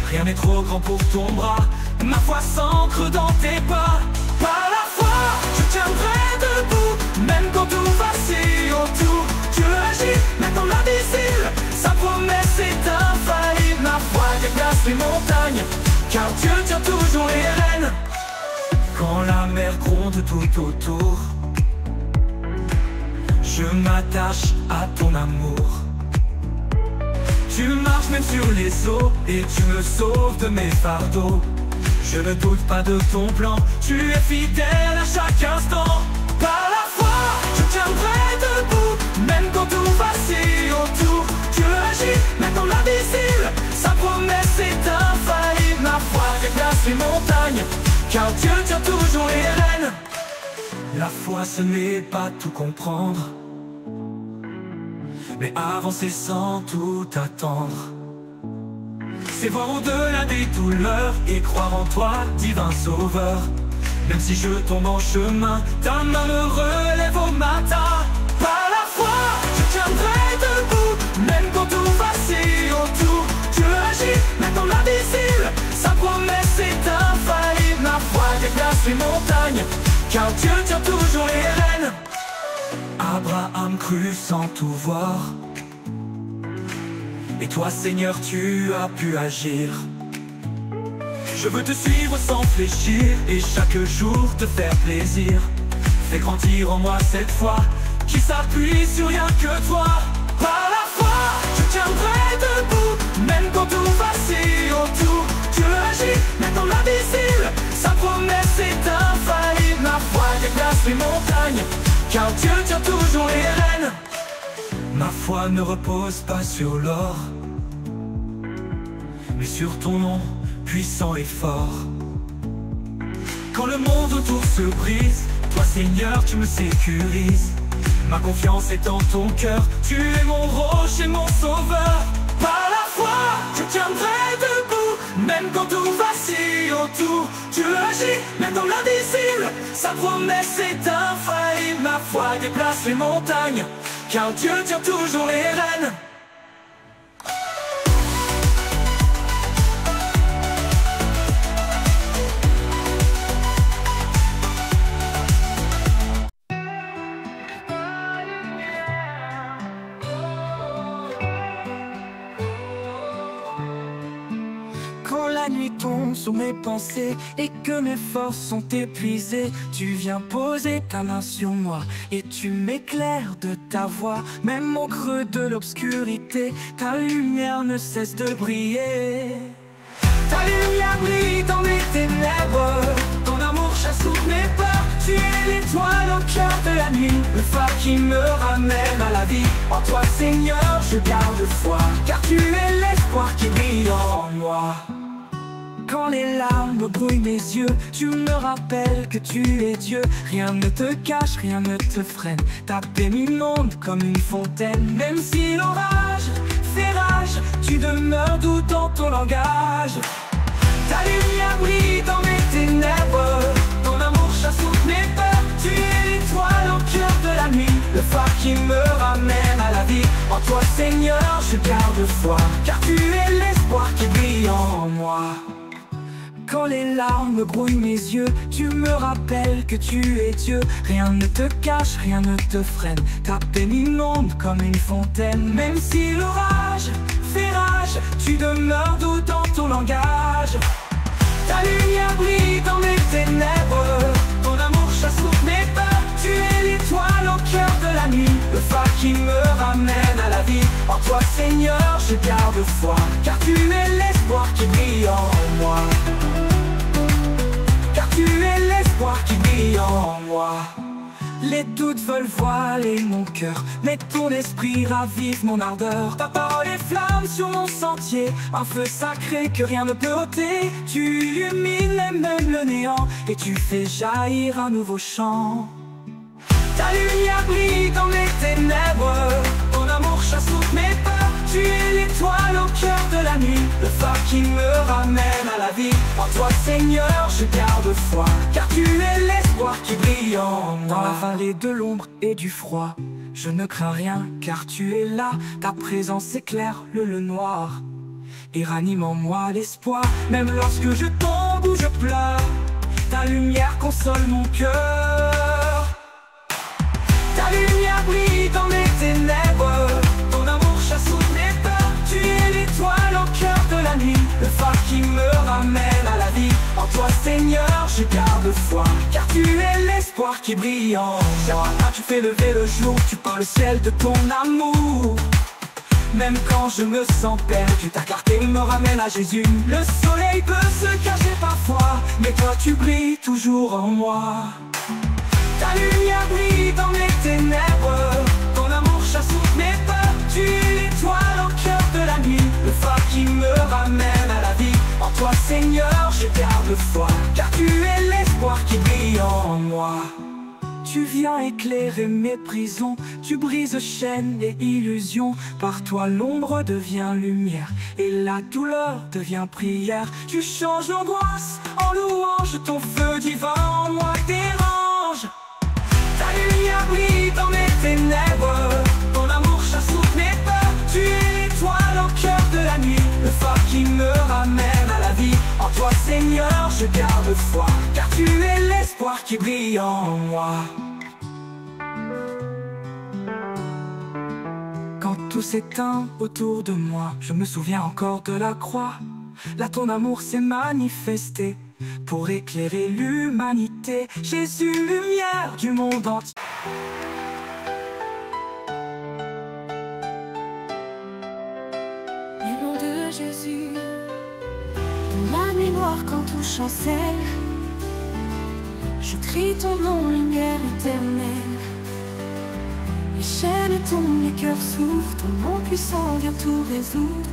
Rien n'est trop grand pour ton bras, ma foi s'ancre dans tes pas. Par la foi, je tiendrai debout, même quand tout vacille autour. Dieu agit, même dans l'invisible, sa promesse est infaillible. Ma foi déplace les montagnes, car Dieu tient toujours les rênes. Quand la mer gronde tout autour, je m'attache à ton amour. Tu marches même sur les eaux et tu me sauves de mes fardeaux. Je ne doute pas de ton plan, tu es fidèle à chaque instant. Par la foi, je tiendrai debout, même quand tout vacille autour. Dieu agit, même dans l'invisible, sa promesse est infaillible. Ma foi déplace les montagnes, car Dieu tient toujours les rênes. La foi, ce n'est pas tout comprendre, mais avancer sans tout attendre. C'est voir au-delà des douleurs et croire en toi, divin sauveur. Même si je tombe en chemin, ta main me relève au matin. Par la foi, je tiendrai debout, même quand tout vacille autour. Dieu agit, même dans l'invisible, sa promesse est infaillible. Ma foi déplace les montagnes, car Dieu tient toujours les rênes. Abraham crut sans tout voir, et toi, Seigneur, tu as pu agir. Je veux te suivre sans fléchir, et chaque jour te faire plaisir. Fais grandir en moi cette foi qui s'appuie sur rien que toi. Par la foi, je tiendrai debout, même quand tout vacille autour. Dieu agit, même dans l'invisible, sa promesse est infaillible. Ma foi déplace les montagnes, car Dieu tient toujours les rênes. Ma foi ne repose pas sur l'or, mais sur ton nom puissant et fort. Quand le monde autour se brise, toi Seigneur tu me sécurises. Ma confiance est en ton cœur, tu es mon rocher et mon sauveur. Par la foi, je tiendrai debout, même quand tout vacille autour. Dieu agit, même dans l'invisible, sa promesse est infaillible. Ma foi déplace les montagnes, car Dieu tient toujours les rênes. Quand la nuit tombe sur mes pensées et que mes forces sont épuisées, tu viens poser ta main sur moi et tu m'éclaires de ta voix. Même au creux de l'obscurité, ta lumière ne cesse de briller. Ta lumière brille dans mes ténèbres, ton amour chasse toutes mes peurs. Tu es l'étoile au cœur de la nuit, le phare qui me ramène à la vie. En toi Seigneur je garde foi, car tu es l'espoir qui brille en moi. Quand les larmes brouillent mes yeux, tu me rappelles que tu es Dieu. Rien ne te cache, rien ne te freine, ta paix m'inonde comme une fontaine. Même si l'orage fait rage, tu demeures doux dans ton langage. Ta lumière brille dans mes ténèbres, ton amour chasse toutes mes peurs. Tu es l'étoile au cœur de la nuit, le phare qui me ramène à la vie. En toi Seigneur je garde foi, car tu es l'espoir qui brille en moi. Quand les larmes brouillent mes yeux, tu me rappelles que tu es Dieu. Rien ne te cache, rien ne te freine, ta paix m'inonde comme une fontaine. Même si l'orage fait rage, tu demeures doux dans ton langage. Ta lumière brille dans mes ténèbres, ton amour chasse toutes mes peurs. Tu es l'étoile au cœur de la nuit, le phare qui me ramène à la vie. En toi Seigneur je garde foi, car tu es l'espoir qui brille en moi. Car tu es l'espoir qui brille en moi. Les doutes veulent voiler mon cœur, mais ton esprit ravive mon ardeur. Ta parole est flamme sur mon sentier, un feu sacré que rien ne peut ôter. Tu illumines même le néant, et tu fais jaillir un nouveau chant. Ta lumière brille dans mes ténèbres, ton amour chasse toutes mes peurs. Tu es l'étoile au cœur de la nuit, le phare qui me ramène à la vie. En toi Seigneur je garde foi, car tu es l'espoir qui brille en moi. Dans la vallée de l'ombre et du froid, je ne crains rien car tu es là. Ta présence éclaire le noir et ranime en moi l'espoir. Même lorsque je tombe ou je pleure, ta lumière console mon cœur. Ta lumière brille dans mes ténèbres, ton amour chasse toutes mes peurs. Tu es l'étoile au cœur de la nuit, le phare qui me ramène à la vie. En toi Seigneur je garde foi, car tu es l'espoir qui brille en moi. Tu fais lever le jour, tu peins le ciel de ton amour. Même quand je me sens perdu, ta clarté me ramène à Jésus. Le soleil peut se cacher parfois, mais toi tu brilles toujours en moi. Ta lumière brille dans mes ténèbres, ton amour chasse toutes mes peurs. Tu es l'étoile au cœur de la nuit, le phare qui me ramène à la vie. En toi Seigneur je garde foi, car tu es l'espoir qui brille en moi. Tu viens éclairer mes prisons, tu brises chaînes et illusions. Par toi l'ombre devient lumière et la douleur devient prière. Tu changes l'angoisse en louange, ton feu divin en moi dérange. Ta lumière brille dans mes ténèbres, ton amour chasse toutes mes peurs. Tu es l'étoile au cœur de la nuit, le phare qui me ramène à la vie. En toi Seigneur je garde foi, car tu es l'espoir qui brille en moi. Quand tout s'éteint autour de moi, je me souviens encore de la croix. Là ton amour s'est manifesté pour éclairer l'humanité. Jésus, lumière du monde entier. Du nom de Jésus, dans la nuit noire quand tout chancelle, je crie ton nom, lumière éternelle. Les chaînes tombent, les cœurs s'ouvrent, ton nom puissant vient tout résoudre.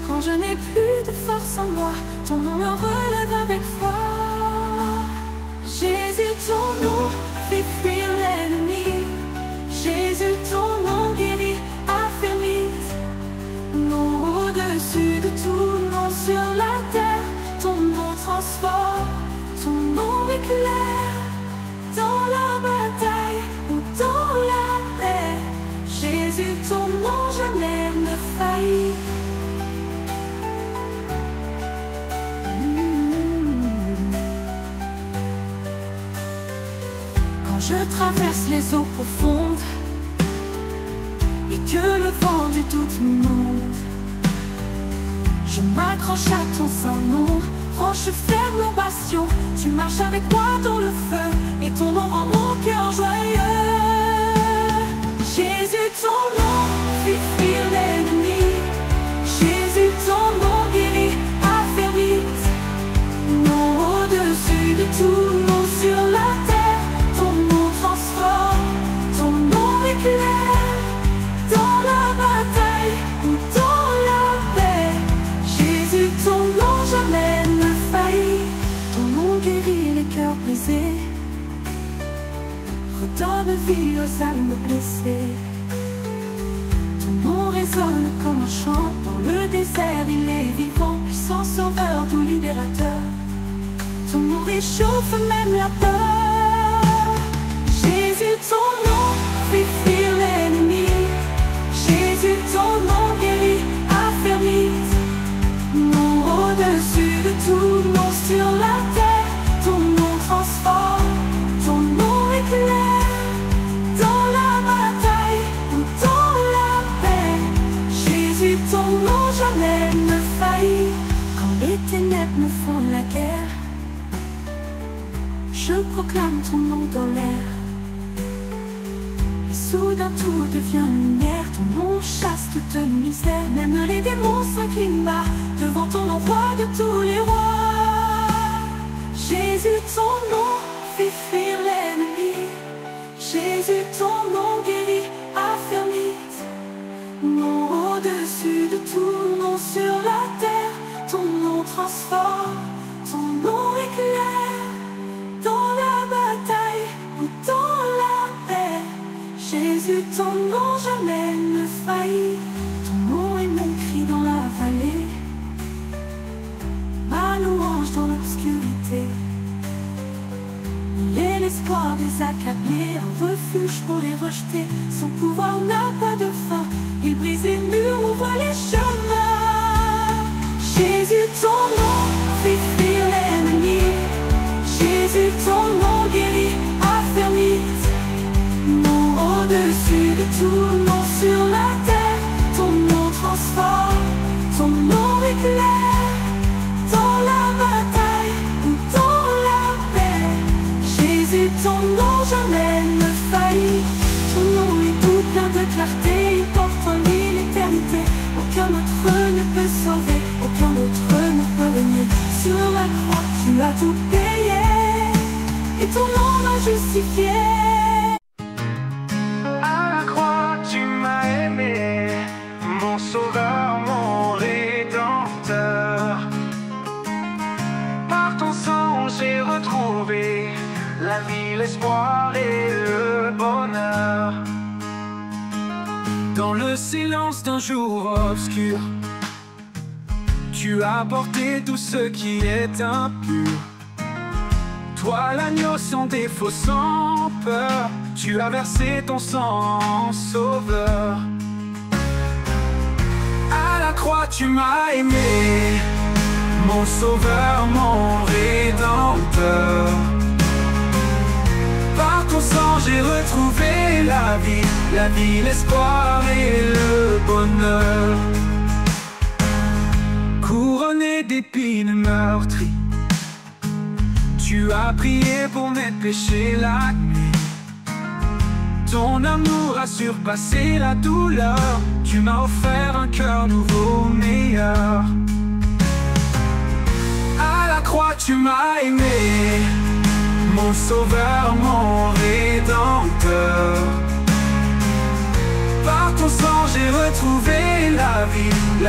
Quand je n'ai plus de force en moi, ton nom me relève avec foi. Jésus, ton nom fait fuir l'ennemi. Jésus, ton nom guérit, affermit. Nom au-dessus de tout nom sur la terre. Ton nom transforme, ton nom éclaire. Dans la bataille ou dans la paix, Jésus, ton nom jamais ne faillit. Quand je traverse les eaux profondes et que le vent du doute me monte, je m'accroche à ton saint nom, roche ferme au bastion. Tu marches avec moi dans le feu et ton nom rend mon cœur joyeux. Jésus, ton nom fait fuir l'ennemi. Jésus, ton nom guérit, affermit. Nom au-dessus de tout nom sur la terre. Ton nom transforme, ton nom éclaire. Dans la bataille ou dans la paix, Jésus, ton nom jamais ne faillit. Ton nom guérit les cœurs brisés, redonne vie aux âmes blessées. Ton nom résonne comme un chant dans le désert, il est vivant, puissant. sang sauveur, tout libérateur. Ton nom réchauffe même la peur. Jésus, ton nom fait fuir l'ennemi. Jésus, ton nom guérit, affermit. Nom au-dessus de tout nom sur la terre. Ton nom transforme, ton nom éclaire. Dans la bataille ou dans la paix, Jésus, ton nom jamais ne faillit. Quand les ténèbres me font la guerre, je proclame ton nom dans l'air. Et soudain tout devient lumière. Ton nom chasse toute misère. Même les démons s'inclinent bas devant ton nom, roi de tous les rois. Jésus, ton nom fait fuir l'ennemi. Jésus, ton nom guérit, affermit. Nom au-dessus de tout nom sur la terre. Ton nom transforme, ton nom éclaire. Dans la bataille ou dans la paix, Jésus, ton nom jamais ne faillit. Ton nom est mon cri dans la vallée, ma louange dans l'obscurité. Il est l'espoir des accablés, un refuge pour les rejeter. Son pouvoir n'a pas de fin, il brise les murs, ouvre les chemins. Jésus, ton nom fait fuir l'ennemi. Jésus, ton nom guérit, affermit. Nom au-dessus de tout nom sur la terre. Ton nom transforme, ton nom éclaire. Dans la bataille ou dans la paix, Jésus, ton nom jamais ne faillit. Ton nom est tout plein de clarté, il porte en lui l'éternité. Aucun autre ne peut sauver, aucun autre ne peut régner. Sur la croix, tu as tout payé, et ton nom m'a justifié. À la croix, tu m'as aimé, mon sauveur, mon rédempteur. Par ton sang, j'ai retrouvé la vie, l'espoir et le bonheur. Dans le silence d'un jour obscur, tu as porté tout ce qui est impur. Toi, l'agneau sans défaut, sans peur, tu as versé ton sang en sauveur. À la croix, tu m'as aimé, mon sauveur, mon rédempteur. Par ton sang, j'ai retrouvé la vie, l'espoir et le bonheur. Couronné d'épines meurtries, tu as prié pour mes péchés la nuit. Ton amour a surpassé la douleur. Tu m'as offert un cœur nouveau, meilleur. À la croix, tu m'as aimé, mon sauveur, mon rédempteur. Par ton sang, j'ai retrouvé la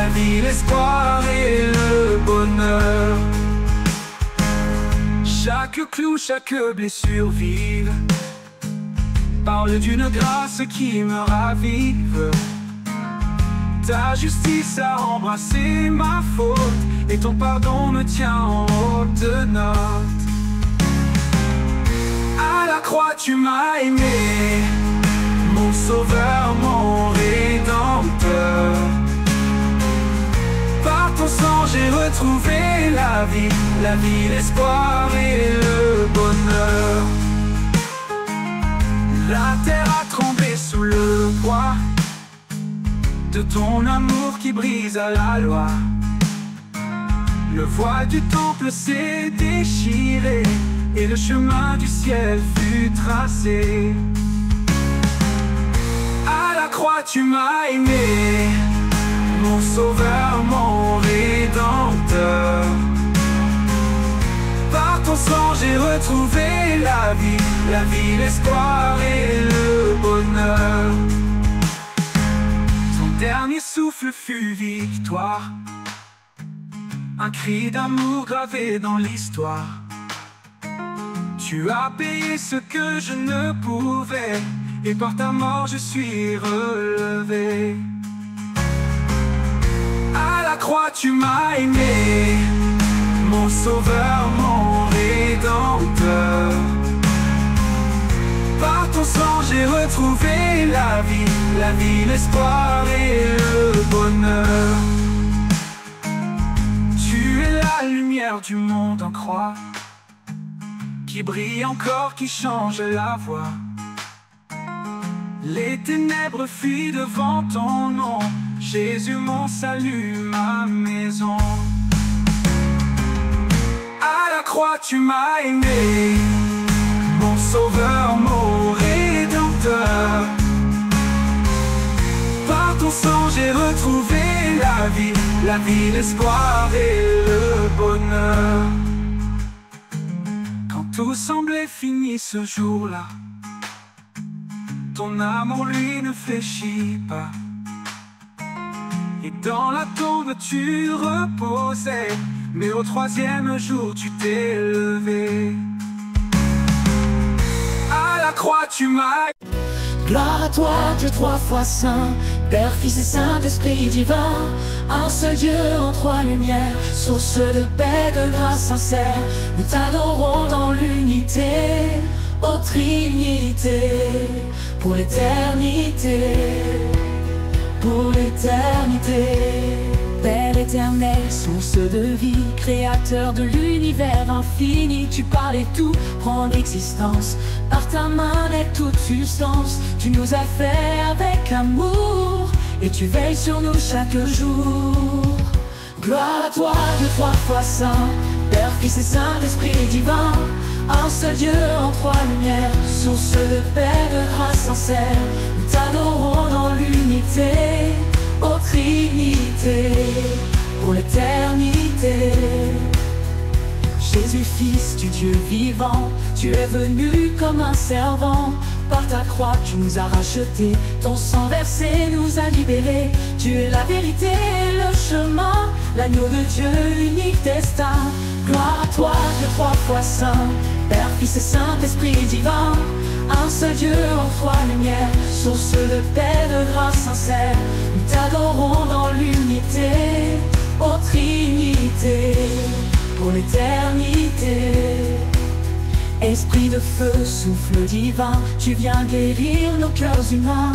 vie, l'espoir et le bonheur. Chaque clou, chaque blessure vive parle d'une grâce qui me ravive. Ta justice a embrassé ma faute, et ton pardon me tient en haute note. À la croix, tu m'as aimé, mon sauveur, mon rédempteur. Par ton sang, j'ai retrouvé la vie, l'espoir et le bonheur. La terre a tremblé sous le poids de ton amour qui brise à la loi. Le voile du temple s'est déchiré, et le chemin du ciel fut tracé. À la croix, tu m'as aimé, mon sauveur, mon rédempteur. Par ton sang, j'ai retrouvé la vie, l'espoir et le bonheur. Ton dernier souffle fut victoire, un cri d'amour gravé dans l'histoire. Tu as payé ce que je ne pouvais, et par ta mort je suis relevé. À la croix tu m'as aimé, mon sauveur, mon rédempteur. Par ton sang j'ai retrouvé la vie, l'espoir et le bonheur. Tu es la lumière du monde en croix, qui brille encore, qui change la voie. Les ténèbres fuient devant ton nom, Jésus mon salut, ma maison. À la croix tu m'as aimé, mon sauveur, mon rédempteur. Par ton sang j'ai retrouvé la vie, l'espoir et le bonheur. Quand tout semblait fini ce jour-là, ton amour lui ne fléchit pas. Et dans la tombe tu reposais, mais au troisième jour tu t'es levé. À la croix tu m'as... Gloire à toi, Dieu trois fois saint, Père, Fils et Saint-Esprit divin, un seul Dieu en trois lumières, source de paix, de grâce sincère. Nous t'adorons dans l'unité, ô Trinité, pour l'éternité, pour l'éternité. Père éternel, source de vie, créateur de l'univers infini, tu parles et tout prend l'existence. Par ta main naît toute substance, tu nous as fait avec amour, et tu veilles sur nous chaque jour. Gloire à toi, Dieu trois fois saint, Père, Fils et Saint-Esprit divin, un seul Dieu en trois lumières, source de paix, de grâce sincère. Nous t'adorons dans l'unité, ô Trinité, pour l'éternité. Jésus, Fils du Dieu vivant, tu es venu comme un servant. Par ta croix tu nous as rachetés, ton sang versé nous a libérés. Tu es la vérité, le chemin, l'agneau de Dieu, unique destin. Gloire à toi, Dieu trois fois saint, Père, Fils et Saint-Esprit divin, un seul Dieu en trois lumières, source de paix, de grâce sincère. Nous t'adorons dans l'unité, ô Trinité, pour l'éternité. Esprit de feu, souffle divin, tu viens guérir nos cœurs humains.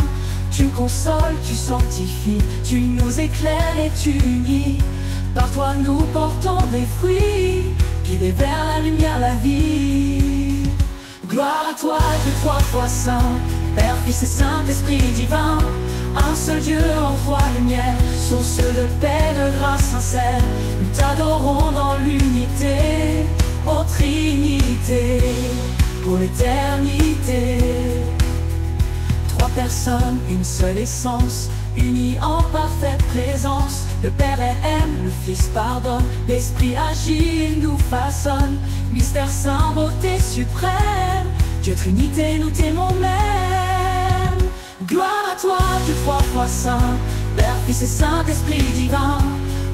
Tu consoles, tu sanctifies, tu nous éclaires et tu unis. Par toi nous portons des fruits, guidés vers la lumière, la vie. Gloire à toi, Dieu trois fois saint, Père, Fils et Saint-Esprit divin, un seul Dieu en trois lumières, source de paix, de grâce sincère. Nous t'adorons dans l'unité, ô Trinité, pour l'éternité. Trois personnes, une seule essence, unis en parfaite présence. Le Père aime, le Fils pardonne, l'Esprit agit et nous façonne. Mystère saint, beauté suprême, Dieu Trinité, nous t'aimons même. Gloire à toi, Dieu trois fois saint, Père, Fils et Saint-Esprit divin,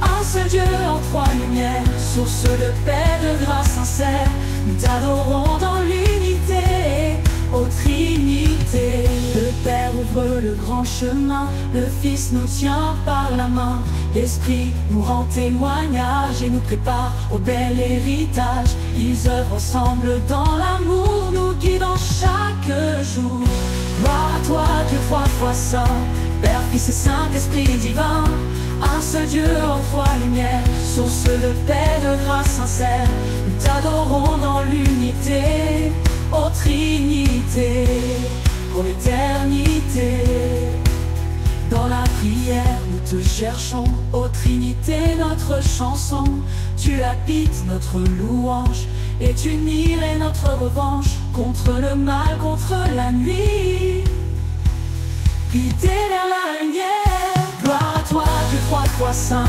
un seul Dieu en trois lumières, source de paix, de grâce sincère. Nous t'adorons dans l'unité, ô Trinité. Le Père ouvre le grand chemin, le Fils nous tient par la main. L'Esprit nous rend témoignage et nous prépare au bel héritage. Ils œuvrent ensemble dans l'amour, nous guidant chaque jour. Gloire à toi, Dieu trois fois saint, Père, Fils et Saint-Esprit divin, un seul Dieu en trois lumières, source de paix, de grâce sincère. Nous t'adorons dans l'unité, ô Trinité, pour l'éternité. Dans la prière nous te cherchons, ô Trinité, notre chanson. Tu habites notre louange, et tu nierais notre revanche contre le mal, contre la nuit, guidé vers la lumière. Gloire à toi, Dieu trois fois saint,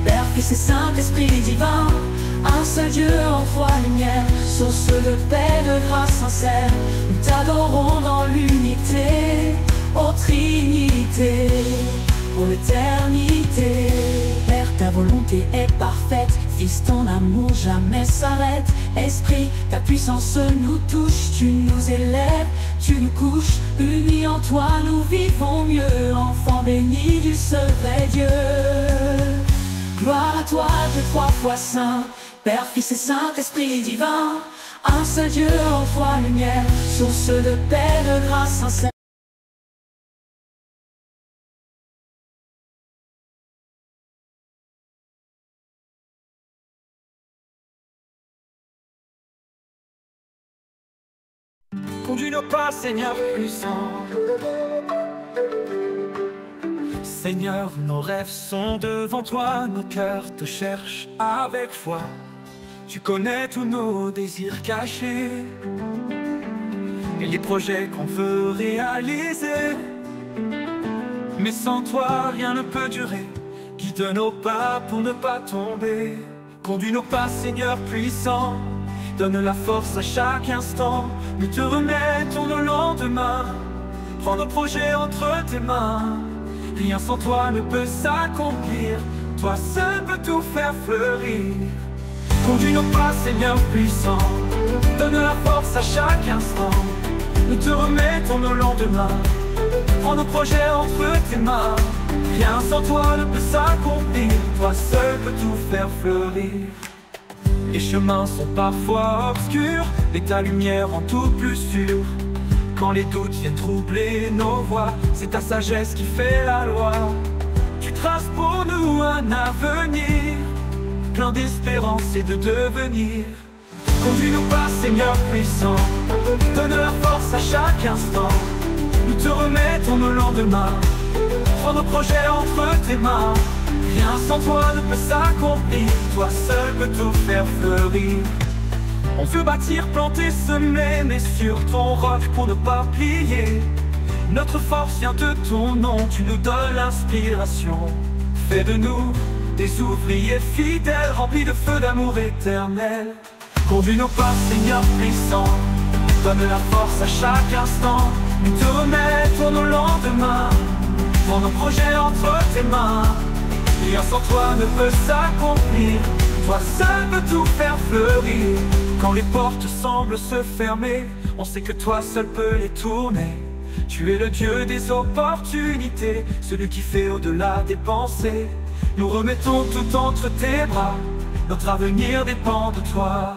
Père, Fils et Saint-Esprit divin, un seul Dieu en trois lumières, source de paix, de grâce sincère. Nous t'adorons dans l'unité, ô Trinité, pour l'éternité. Père, ta volonté est parfaite, Fils, ton amour jamais s'arrête. Esprit, ta puissance nous touche, tu nous élèves, tu nous couches. Unis en toi nous vivons mieux, enfants bénis du seul vrai Dieu. Gloire à toi, Dieu trois fois saint, Père, Fils et Saint-Esprit divin. Un seul Dieu en toi, lumière, source de paix, de grâce sincère. Conduis nos pas, Seigneur puissant. Seigneur, nos rêves sont devant toi, nos cœurs te cherchent avec foi. Tu connais tous nos désirs cachés et les projets qu'on veut réaliser. Mais sans toi, rien ne peut durer. Guide nos pas pour ne pas tomber. Conduis nos pas, Seigneur puissant. Donne la force à chaque instant. Nous te remettons nos lendemains. Prends nos projets entre tes mains. Rien sans toi ne peut s'accomplir. Toi seul peux tout faire fleurir. Conduis nos pas, Seigneur puissant. Donne la force à chaque instant. Nous te remettons nos lendemains. Prends nos projets entre tes mains. Rien sans toi ne peut s'accomplir. Toi seul peux tout faire fleurir. Les chemins sont parfois obscurs, mais ta lumière rend tout plus sûr. Quand les doutes viennent troubler nos voies, c'est ta sagesse qui fait la loi. Tu traces pour nous un avenir, plein d'espérance et de devenir. Conduis-nous pas, Seigneur puissant. Donne la force à chaque instant. Nous te remettons nos lendemains. Prends nos projets entre tes mains. Rien sans toi ne peut s'accomplir. Toi seul peux tout faire fleurir. On veut bâtir, planter, semer, mais sur ton roc pour ne pas plier. Notre force vient de ton nom, tu nous donnes l'inspiration. Fais de nous des ouvriers fidèles, remplis de feu d'amour éternel. Conduis nos pas, Seigneur puissant. Donne la force à chaque instant. Nous te remettons nos lendemains. Prends nos projets entre tes mains. Rien sans toi ne peut s'accomplir. Toi seul peux tout faire fleurir. Quand les portes semblent se fermer, on sait que toi seul peux les tourner. Tu es le Dieu des opportunités, celui qui fait au-delà des pensées. Nous remettons tout entre tes bras. Notre avenir dépend de toi.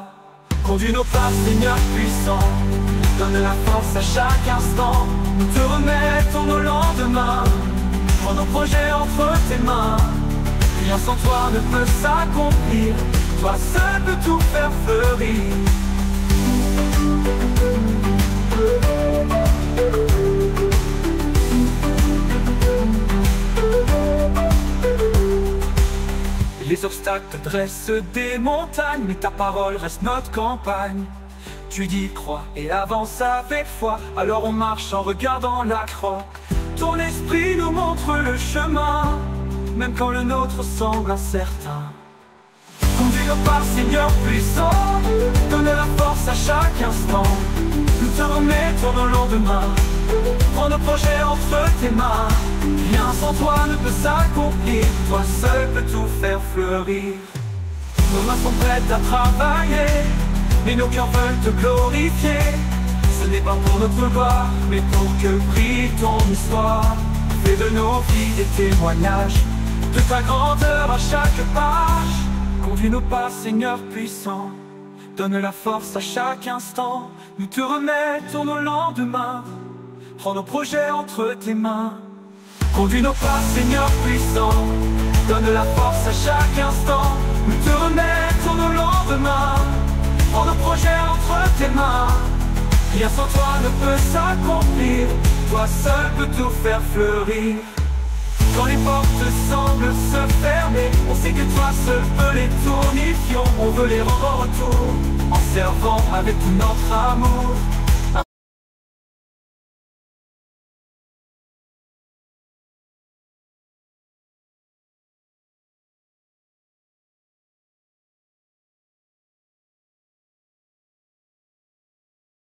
Conduis nos pas, Seigneur puissant. Donne la force à chaque instant. Nous te remettons nos lendemains. Prends nos projets entre tes mains. Rien sans toi ne peut s'accomplir. Toi seul peux tout faire fleurir. Les obstacles dressent des montagnes, mais ta parole reste notre campagne. Tu dis crois et avance avec foi, alors on marche en regardant la croix. Ton esprit nous montre le chemin, même quand le nôtre semble incertain. Conduis nos pas, Seigneur puissant. Donne la force à chaque instant. Nous te remettons nos lendemains. Prends nos projets entre tes mains. Rien sans toi ne peut s'accomplir. Toi seul peux tout faire fleurir. Nos mains sont prêtes à travailler, et nos cœurs veulent te glorifier. Ce n'est pas pour notre gloire, mais pour que brille ton histoire. Fais de nos vies des témoignages de ta grandeur à chaque page. Conduis nos pas, Seigneur puissant. Donne la force à chaque instant. Nous te remettons nos lendemains. Prends nos projets entre tes mains. Conduis nos pas, Seigneur puissant. Donne la force à chaque instant. Nous te remettons nos lendemains. Prends nos projets entre tes mains. Rien sans toi ne peut s'accomplir. Toi seul peux tout faire fleurir. Quand les portes semblent se fermer, on sait que toi seul peux les tournifier. On veut les rendre en retour, en servant avec tout notre amour.